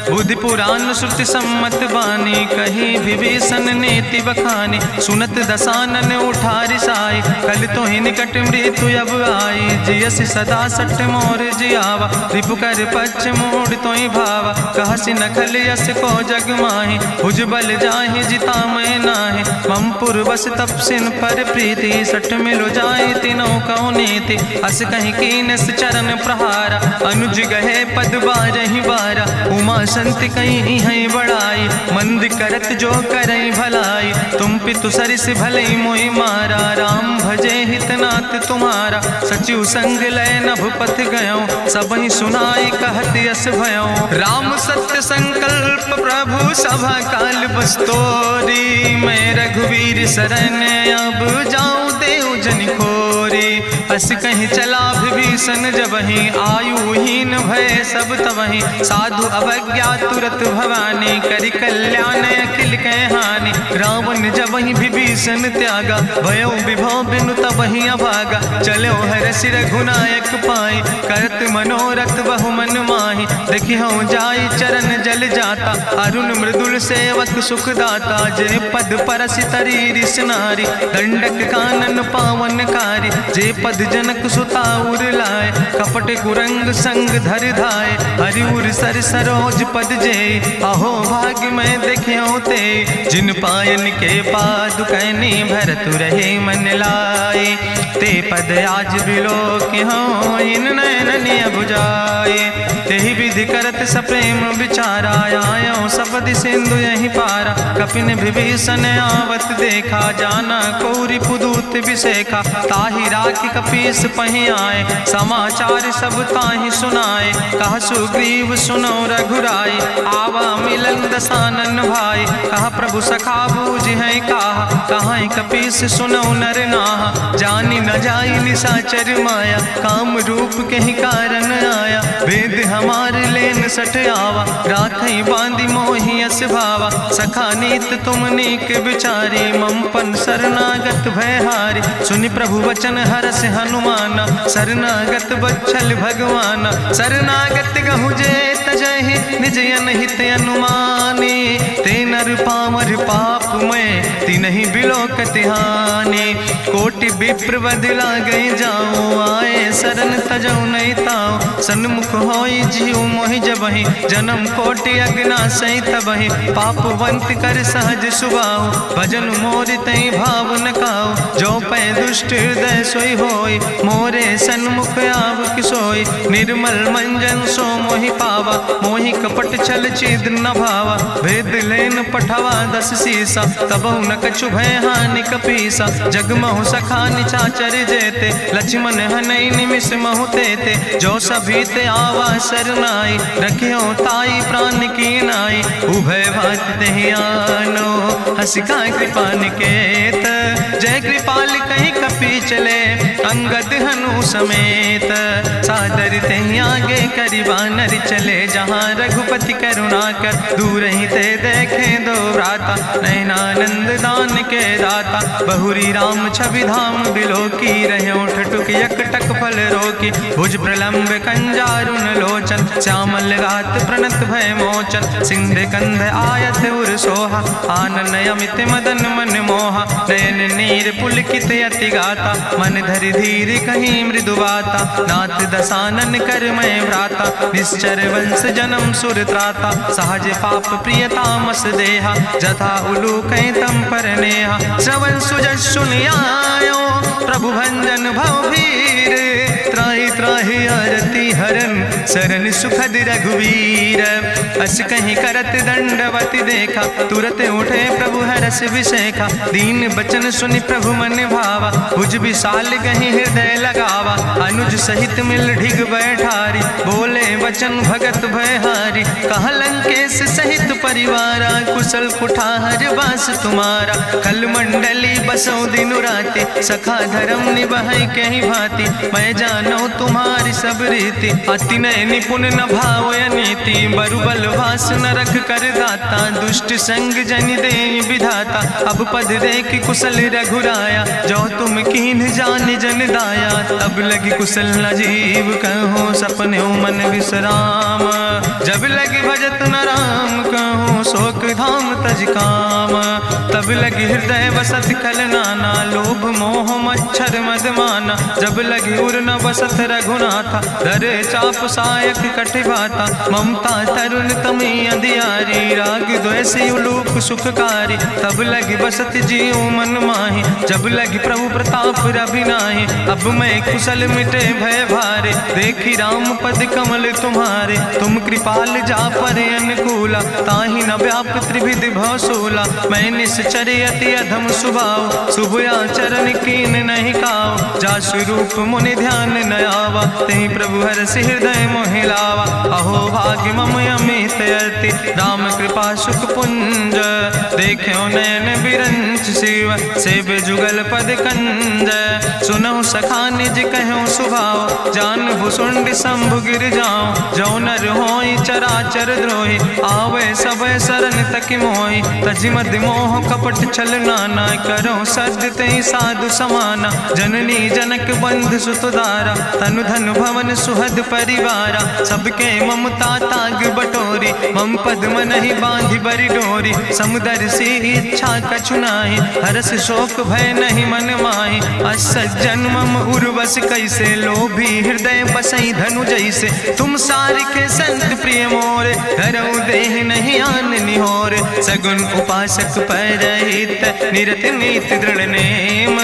बुद्धि पुराण श्रुति सम्मत बानी, कही विभीषण नीति बखानी। सुनत दसानन उठारि साई, कल तो ही निकट मृत्यु अब आई। जियसि सदा सठ मोर जियावा, रिपु कर पक्ष मोड़ तो ही भावा। कहसि नखल यस को जग माहि, भुज बल जाहि जिता मैं नाहि। ममपुर बस तपसिन पर प्रीति, सठ मिलो जाए तीनों कौ नीति। अस कहीं कीनस चरण प्रहारा, अनुज गहे पद बारहि बारा। उमा संत कहीं है बड़ाई, मंद करत जो करई भलाई। तुम पितु सरिस भले मोहि मारा, राम भजे हितनाथ तुम्हारा। सचिव संग लय नभ पथ गयो, सबहि सुनाई कहत यस भयो। राम सत्य संकल्प प्रभु सभा काल बस्तोरी। मैं रघुवीर शरण अब जाऊं देव जन खोरी। अस कहीं चला विभीषण जबहि, आयुहीन भय सब तबहि। साधु अवज्ञा तुरत भवानी, करि कल्याण अखिल कै हानि। रावण जबहि विभीषण त्यागा, भयो विभव बिनु तबहि अभागा। चलो हरषि रघुनायक पाई, करत मनोरथ बहु मन माहि। देखिहु जाई चरण जल जाता, अरुण मृदुल सेवक सुख दाता। जे पद परसि तरी रिस नारी, दंडक कानन पावन कारी। जे पद जनक सुता उर लाए, कपट कुरंग संग धर धाय। हरिउर सर सरोज पद जे, अहो भाग्य मैं देखियो ते। जिन पायन के पादुकैनी, भरत रहे मन लाए। ते पद आज बिलोक हो, इन नयन बुझाए। तेहि विधि करत सप्रेम विचारा, आयो सपदि सिंधु यही पारा। कपिन विभीषण आवत देखा, जाना कौरि पुदूत विशेखा। ताहि राखि कपीस पहि आए, समाचार सब ताहि सुनाए। कह सुग्रीव सुनो रघुराई, आवा मिलन दसानन भाई। कहा प्रभु सखा बूझ है कहा, कहाँ कपीस सुनो नर नाहा। जानी न जाई निशाचर माया, काम रूप के ही कारण आया। वेद हमार लेन सठ आवा, राखई बांधी मोहि अस भावा। सखा नीत तुम नीक विचारी, ममपन शरणागत भयहारी। सुनि प्रभु वचन हरस हनुमाना, शरणागत बच्छल भगवाना। शरणागत गहु जे तजहि, निज अनहित अनुमानी। ते नर पामर पाप में, तिनहि बिलोकत हानि। कोटि विप्र बदला गई जाऊं, आए शरण तजौ नहीं ताऊं। सन्मुख होई जीव मोहि जबहि, जन्म कोटि अग्ना सही तबहि। पापवंत कर सहज सुभाऊ, भजन मोरि तई भाव न काऊ। जो पै दुष्ट हृदय सोई होई, मोरे सन्मुख आव किसोई। निर्मल मंजन सो मोहि पावा, मोहि कपट छल छिद्र न भावा। भेद लेन पठवा दस सीसा, तबहु न कछु भय हानि कपीसा। जगमहु सखा निचाचर जेते, लक्ष्मण हनई निमिष महु तेते। जो सभी ते आवा सरनाई, रखियो ताई प्राण की नाई। उभय भात तेहि आनो, हसिका कृपा निकेत। जय कृपाल कहीं कपी चले, अंगद हनु समेत। सादर ते आगे करी बानर चले, जहाँ रघुपति करुणा कर दूर ही ते देखे दो व्राता। नयनानंद दान के दाता, बहुरी राम छवि धाम बिलो की रहे ठटुक यकटक फल रोकी। भुज प्रलंब कंजारुन लोचन, श्यामल गात प्रणत भय मोचन। सिंध कंध आयत उर सोहा, आनन अमित मदन मन मोहा। नयन नीर पुलकित अति गाता, मन धरि धीर कहीं मृदु बाता। नाथ दसानन कर मैं व्राता, निश्चर वंश जन्म सुर त्राता। सहज पाप प्रियतामस देहा, जथा उलूक तम पर नेहा। श्रवण सुजस सुनियायो, प्रभु भंजन भव भीर। त्राहि त्राहि आरती हरन, शरण सुखद रघुवीर। अस कहीं करत दंडवत देखा, तुरत उठे प्रभु हरस विशेखा। दीन बचन सुनि प्रभु मन भावा, भुज विशाल कहीं हृदय लगावा। अनुज सहित मिल ढिग बैठारी, बोले वचन भगत भयहारी। कहा लंकेश सहित परिवारा, कुशल कुठार बास तुम्हारा। कल मंडली बसो दिनु राति, सखा धर्म निभाई कहीं भांति। मैं जानो तुम्हारी सब रीति, अति नय निपुण न भाव नीति। बरुबल वास न रख कर दाता, दुष्ट संग जन दे विधाता। अब पद देख कुशल रघुराया, जो तुम कीन जान जन दाया। तब लगी कुशल न जीव कहो, सपने मन विश्राम। जब लगी भजत न राम कहो, शोक धाम तज काम। तब लगी हृदय बसत खल नाना, लोभ मोह मच्छर मद माना। जब लगी उर न बसत रघुनाथा, दर चाप सायक कटिभाता। ममता तरुण तमी अंधियारी, राग द्वेषी उलूक सुखकारी। तब लगी बसत जीव मन माही, जब लगी प्रभु प्रताप रवि नाही। अब मैं कुशल मिटे भय भारे, देखी राम पद कमल तुम्हारे। तुम कृपाल जा पर अनुकूला, ताहि न व्याप त्रिविध भवसूला। मैं निश्चर अति अधम स्वभाव, शुभ आचरण कीन नहीं काव। जा स्वरूप मुनि ध्यान न आवा, तेहि प्रभु हरषि हृदय मोहि लावा। अहो भाग्य मम अमित अति, राम कृपा सुख पुंज। देखो नयन बिरंच शिव, सेव जुगल पद कंज। सुनहु सखा निज कहूँ सुभाव, जान भुसुंड शंभु गिर जाऊं। जो नर होई चराचर द्रोही, आवे सब शरण तक मोहि। तज मद मोह कपट छल नाना, करो सद तेहि साधु समाना। जननी जनक बंध सुतदारा, तनु धन भवन सुहद परिवारा। सबके ममता ताग बटोरी, मम पद मन ही बांधि बरी डोरी। समुदर सी इच्छा कछु नाही, हरस शोक भय नहीं मन माही। असज्जन मम उर्वश कैसे, लोभी हृदय बसई धनु जैसे। तुम सारिके संत प्रिय मोरे, धरऊ देह नहीं आन निहोर। सगुन उपासक परहित, निरत नीति दृढ़ नेम।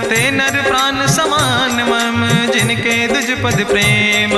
ते नर प्राण समान मम, जिनके दुज पद प्रेम।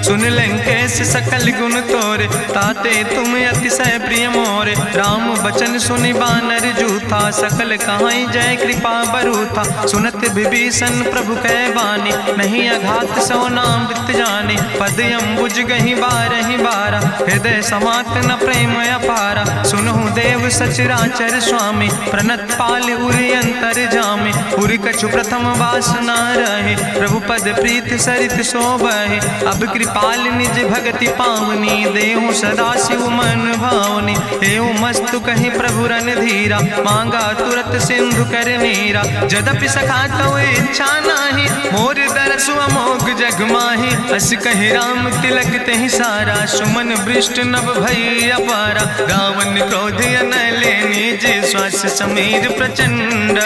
सुन लंकेश सकल गुण तोरे, ताते तुम अतिशय प्रिय मोरे। राम बचन सुनि बानर जूथा, सकल कहाई जय कृपा बरूथा। सुनत विभीषण प्रभु कै बानी, नहीं अघात सो नाम वृत जानी। पद अम्बुज गहि बारहि बारा, हृदय समात न प्रेम अपारा। सुनहु देव सचराचर स्वामी, प्रणत पाल उरि अंतर जामी। उरि कछु प्रथम वासना रहे, प्रभु पद प्रीत सरित शोभहि। अब कृपाल निज भगति पावनी, देहु सदा शिव मन भावनी। एवं मस्तु कहि प्रभु रन धीरा, मांगा तुरत सिंधु कर नीरा। जदपि सखा तो इच्छा नाही, मोर दरसु अमोघ जग माही। अस कहि राम तिलक तेहि सारा, सुमन वृष्ट नभ भई अपारा। गावन क्रोध अनले निज, श्वास समीर प्रचंड।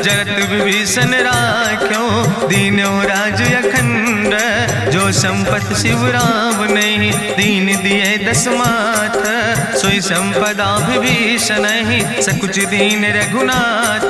जगत विभीषण राख्यो, दीनो राज अखंड। जो संपत शिव राम नहीं, दीन दिए दस माथ। सोई संपदा विभीषण ही, सकुच दीन रघुनाथ।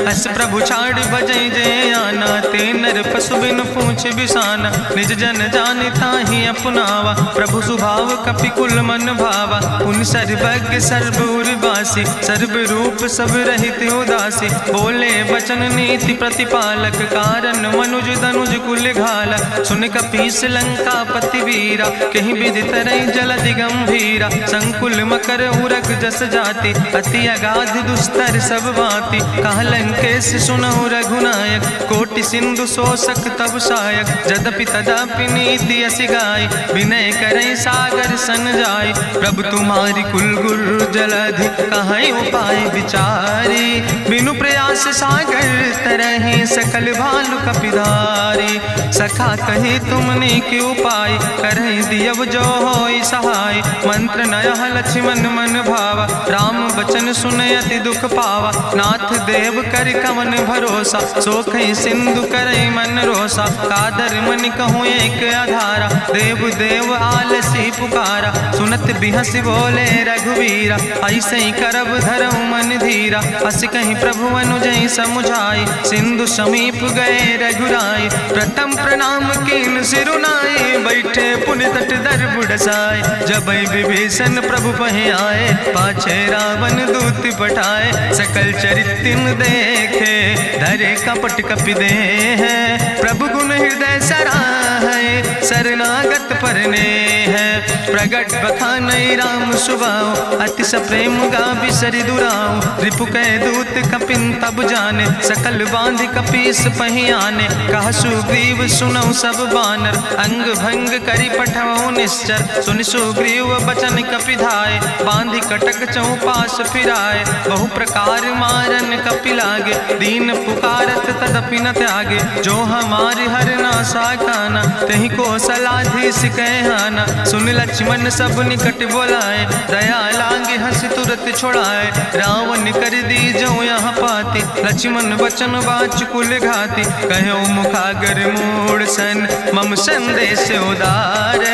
अस प्रभु छाड़ बजै जय आना, ते नर पशु बिन पूछ बिसाना। निज जन जानि ताहि अपनावा, प्रभु स्वभाव कपि कुल मन भावा। पुन सर्वज्ञ सर्व उर्वासी, सर्व रूप सब रहित उदासी। बोले बचन नीति प्रतिपालक, कारण मनुज दनुज कुल घाला। सुन कपीस लंका पति वीरा, कहीं विधि तरई जलधि गंभीरा। संकुल मकर उरग जस जाति, अति अगाध दुस्तर सब भांति। कहा लंकेश सुनहु रघुनायक, कोटि सिंधु शोषक तब सायक, जदपि तदपि नीति असि गाय, विनय करें सागर सन जाय। प्रभु तुम्हारी कुल गुरु जलधि, कहीं उपाय विचारी, बिनु प्रयास सागर तरहि, सकल भालु कपिधारी। सखा कहे तुमने के उपाय, करहि दियव जो होई सहाय। मंत्र नयह लक्ष्मण मन भावा, राम बचन सुनय अति दुख पावा। नाथ देव कर कवन भरोसा, सोखै सिंधु करई मन रोसा। कादर मन कहूँ एक आधारा, देव देव आलसी पुकारा। सुनत बिहस बोले रघुवीरा, ऐसे ही करब धरऊ मन धीरा। हस कहीं प्रभु अनुजय समुझाई, सिंधु समीप गए रघुराई। प्रथम प्रणाम कीन सिरुनाई, बैठे पुनि तट दर बुढ़साए। जब विभीषण प्रभु पहे आए, पाछे रावण दूत पठाए। सकल चरित्र देखे, धरे कपट कपि दे है। प्रभु गुण हृदय सराहै, शरणागत परने है। प्रगट बखानई राम सुभाऊ, अति सप्रेम गा बिसरि दुराऊ। रिपु कै दूत कपिन तब जाने, सकल बांध कपीस पहि आने। कह सुग्रीव सुनऊ सब बानर, अंग भंग करि पठवऊ निश्चर। सुनि सुग्रीव बचन कपिधाय, बांधि कटक चौपास फिराए। बहु प्रकार मारन कपि लागे, दीन पुकारत तदपि न त्यागे। जो हमारि हर नासा काना, तहि को सलाधीस कहना। सुन लक्ष्मण सब निकट बोलाए, दया लागे हंस तुरत छोड़ाए। रावण कर दी जो यहाँ पाती, लक्ष्मण बचन बाच कुल घाती। कहो मुखागर मूड सन, मम संदेश उदार।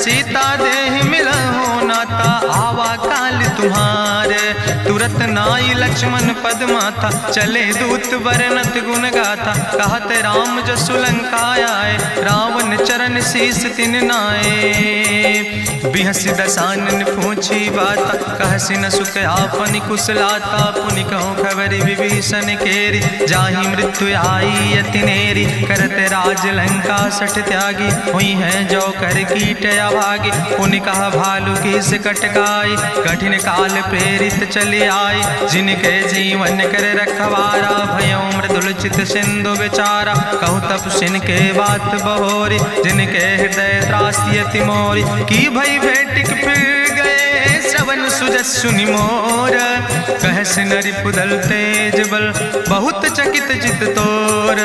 सीता देह मिला हो नाता, आवा काल तुम्हारे। तुरत नाई लक्ष्मण पद माथा, चले दूत वर्णत गुण गाथा। कहत राम जसु लंका आए, रावण चरण शीस तिन नाए। बिहस दसानन पूछी बाता, कहसि न सुख आपन कुशलाता। पुनि कहूँ खबर विभीषण केरी, जाहि मृत्यु आई अति नेरी। करत राज लंका सठ त्यागी, हुई है जो कर कीट अभागी। पुनि कहा भालू किस कटकाई, कठिन काल प्रेरित चली आई। जिनके जीवन कर रखवारा, भयो मृदुल चित सिंधु विचारा। कहूँ तपसिन के बात बहोरी, जिनके हृदय त्रासी अति मोरी। की भई भेटिक फिर गए, श्रवण सुजस सुनि मोर। कहस नरि पुदल तेज बल, बहुत चकित चित तोर।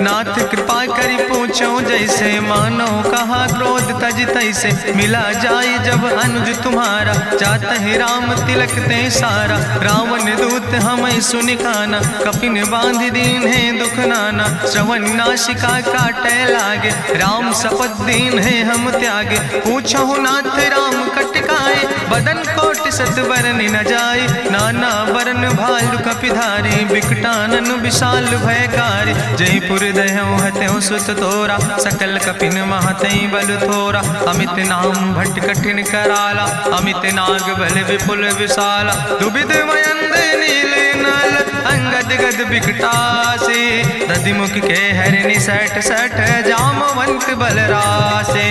नाथ कृपा करि पूछो जैसे, मानो कहा क्रोध तज तैसे। मिला जाय जब अनुज तुम्हारा, जात है राम तिलक ते सारा। रावण दूत हमें सुनि काना, कपिन बांध दीन है दुख नाना। श्रवण नासिका काटे लागे, राम शपथ दीन है हम त्यागे। पूछो नाथ राम कटकाए, बदन कोटि सत बरन न जाए। नाना बरन भालु कपिधारी, बिकटानन विशाल भयकारी। जयपुर दह्यों हत्यों सुत तोरा, सकल कपिन महतई बल थोरा। अमित नाम भट्ट कठिन कराला, अमित नाग बल विपुल विशाला। दुबिध मयंद नील नल, अंगद गद बिकटासे। दधिमुख के हरिणि सठ सठ, जामवंत बलरासे।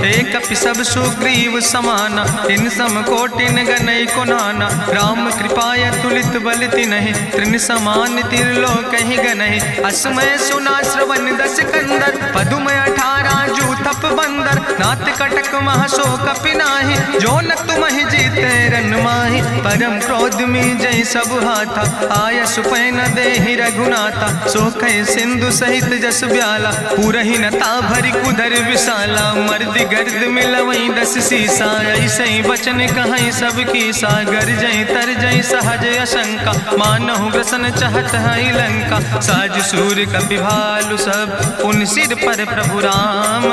एक कपि सब सुग्रीव समाना, इन सम कोटिन गनई को नाना। राम कृपाय तुलित बल तिनहि, त्रिन समान तिरलोक ही गनहि। असमय सुना श्रवण दस कंदर, पदुम 18 जूथप बंदर। नाथ कटक महसो कपि नाही, जो न तुमहि जीते रन माही। परम क्रोध में जय सब हाथा, आय सुपै न देहि रघुनाथा। सोखै सिंधु सहित जस ब्याला, पूरहि न ता भरि कुधर विशाला। मर्द गर्द मिलवई 10 सीसा, ऐसे बचन कहीं सब की सागर। जय तर जय सहज अशंका, मानहु ग्रसन चाहत है लंका। साज सूर कपि भालु सब, उन सिर पर प्रभु राम।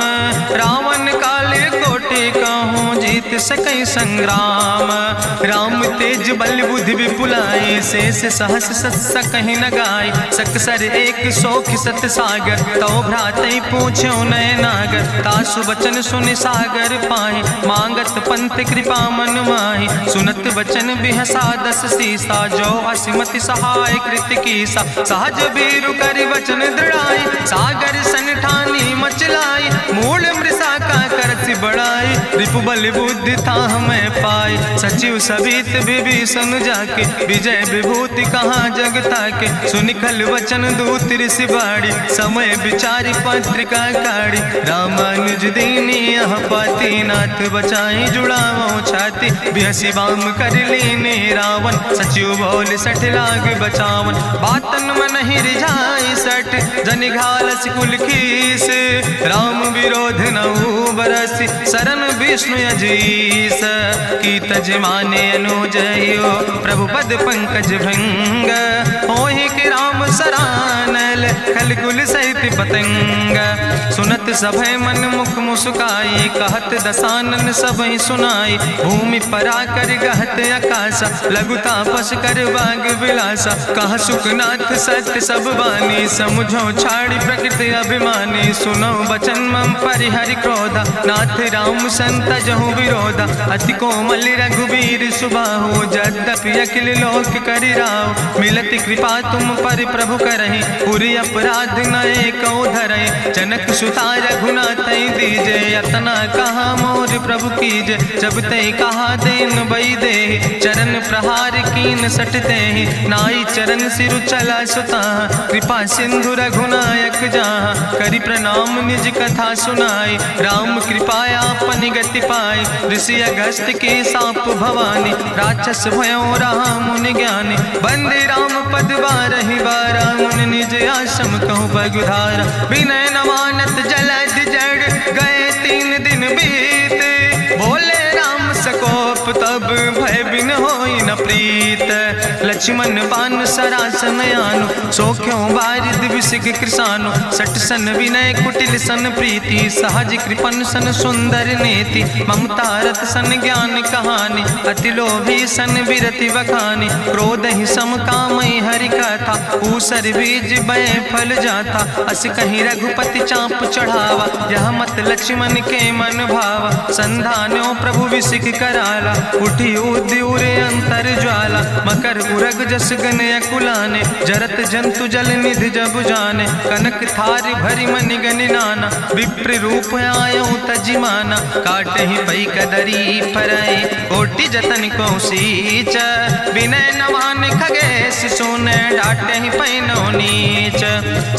रावण काले कोटि कहूँ, जीत सकै संग्राम। राम तेज बल बुद्धि विपुलाई, शेष सहस सत कहीं न गाय। सकसर 100 सत सागर, तो भ्रातै पूछो नय नागर। तासु बचन सुनि सागर पाहि, मांगत पंथ कृपा मन माहि। सुनत बचन बिहसा 10 सीसा, जो असिमति सहाय कृत कीसा। सहज बीरु करि वचन दृढ़ाई, सागर सन ठानी मचलाई। मूल मृषा का करसि बड़ाई, रिपु बल बुद्धि था हमें पाई। सचिव सबित विभीषण जाके विजय विभूति कहाँ जग ताके। सुनि खल वचन दूत ऋषि बाड़ी समय विचारी पत्रिका काढ़ी। रामानुज दीनी यह पाती नाथ बचाई जुड़ावो छाती। बिहसी बाम कर लीने रावण सचिव बोल सठ लाग बचावन। बातन मन ही रिझाई सठ जनि घालस कुल खीस। राम विरोध नऊ बरसी शरण विष्णु अजीस। की तज माने अनुजयो प्रभु पद पंकज भंग। होहि के राम सरानल खल कुल सहित पतंग। सुनत सभय मन मुख मुस्काई कहत दसानन सबहि सुनाई। भूमि परा कर गहत आकाशा लघु तापस कर बाग विलासा। कहा सुखनाथ सत्य सब बानी समुझो छाड़ी प्रकृति अभिमानी। सुनो बचन मम परिहरि क्रोधा नाथ राम संत जहु विरोधा। अति कोमल रघुबीर सुबाहु यद्यपि अखिल लोक करि राव। मिलति कृपा तुम पर प्रभु करहि पुरि अपराध नए कौ धरहि। जनक सुता रघुनाथ दीजे यतना कहा मोर प्रभु कीजे। जब ते कहा देन बई दे चरण प्रहार कीन सटते नाई चरण सिरु चला सुता। कृपा सिंधु रघुनायक जहाँ करि प्रणाम निज कथा सुनाई। राम कृपाया अपनी गति पाई ऋषि अगस्त के साप भवानी। राक्षस भयो रहा मुनि ज्ञानी बंदे राम पद बारहि बारा। मुनि निज आश्रम कहूँ पगुधारा विनय न मानत जलद जड़ गए 3 दिन बीते। बोले राम सकोप तब भय बिन होई न प्रीत। लक्ष्मण बान सरासन यानु सोख्यो बारिद विसिक कृसानु। सट सन विनय कुटिल सन प्रीति सहज कृपन सन सुंदर नेति। ममता रत सन ज्ञान कहानी अति लोभी सन विरति बखानी। क्रोध ही सम कामई हरि कथा ऊसर बीज बय फल जाता। अस कहीं रघुपति चाप चढ़ावा यह मत लक्ष्मण के मन भावा। संधान्यो प्रभु विसिक कराला उठी उद्यूरे अंतर ज्वाला। मकर उरग जस गन अकुलाने जरत जंतु जल निधि जब जाने। कनक थारी भरी मनि गनि नाना विप्र रूप आयो तजिमाना। काटे ही पई कदरी फरई कोटि जतन को सींच। विनय नवान खगेश सुने डाटे ही पैनो नीच।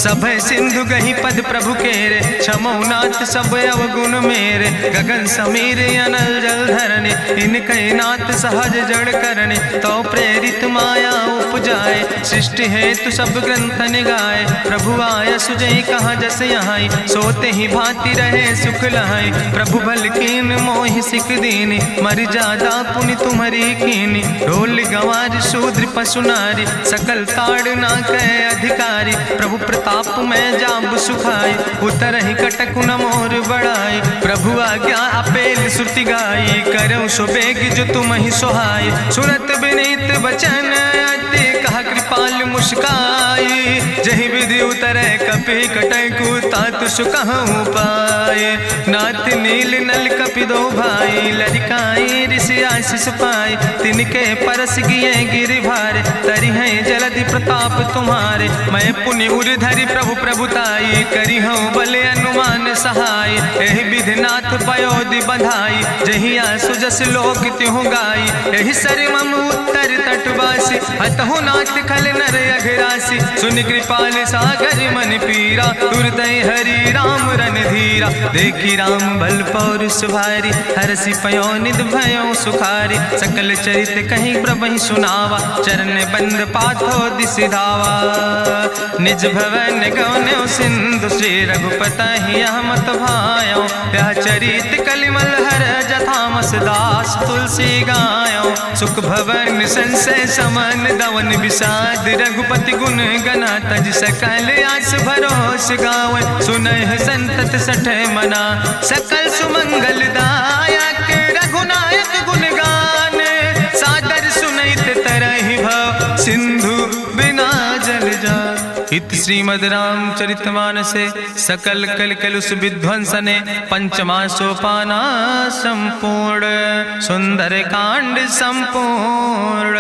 सब सिंधु गही पद प्रभु केरे क्षमो नाथ सब अवगुण मेरे। गगन समीर अनल जल धरने इनके नाथ सहज जड़ करने। तो प्रेरित माया उपजाए सृष्टि हेतु सब ग्रंथ निगाए। प्रभु आय सुजई कहाँ जस यहाँ सोते ही भांति रहे सुख लहाई। प्रभु भल कीन मोहि सिख दीनी मर जादा पुनि तुम्हारी कीनी। ढोल गंवार शूद्र पशु नारी सकल ताड़ ना कहे अधिकारी। प्रभु प्रताप में जाब सुखाई उतर ही कटक न मोर बढ़ाई। प्रभु आज्ञा अपेल श्रुति गाई करऊँ सो बेग जो तुम ही सोहाई। सुनत विनीत बचन अति कहा कृपाल मुस्काई। जही विधि उतरे कपि कटकु तात सुकहु पाए। नाथ नील नल कपि दो भाई लड़काई ऋषि आशीष पाए। तिनके परस गिए गिरि भारे तरि है जलधि प्रताप तुम्हारे। मैं पुनि उर धरि प्रभु प्रभुताई करी हूँ बल अनुमान सहाय। एहि विधिनाथ पयोधि बधाई जहिया सुजस लोक त्यों गाई। एहि सर मम उत्तर तटवासी हतहु नाथ खल नर अघरासी। सुन कृपाल सागर मन पीरा तुरत हरि राम रन धीरा। देखी राम बल पौरुष भारी हरसि पयो निध भयो सुखारी। सकल चरित कहीं प्रभु सुनावा चरण बंद पाथो दिसि धावा। निज भवन गौन्यो सिंधु श्री रघुपति यह मत भायो। यह चरित कलिमल हर जथामस दास तुलसी गायो। सुख भवन संशय समन दवन विषाद रघुपति गुण गना तज सकल आस भरोस गावे। सुनहि संतत सठ मना सकल सुमंगल दायक। रघुनायक गुण गान सादर सुनैत तरहि भव सिंधु बिना जल जा। इत श्रीमद् रामचरितमानसे सकल कल कलुष विध्वंसने पंचमा सोपाना संपूर्ण। सुंदर कांड संपूर्ण।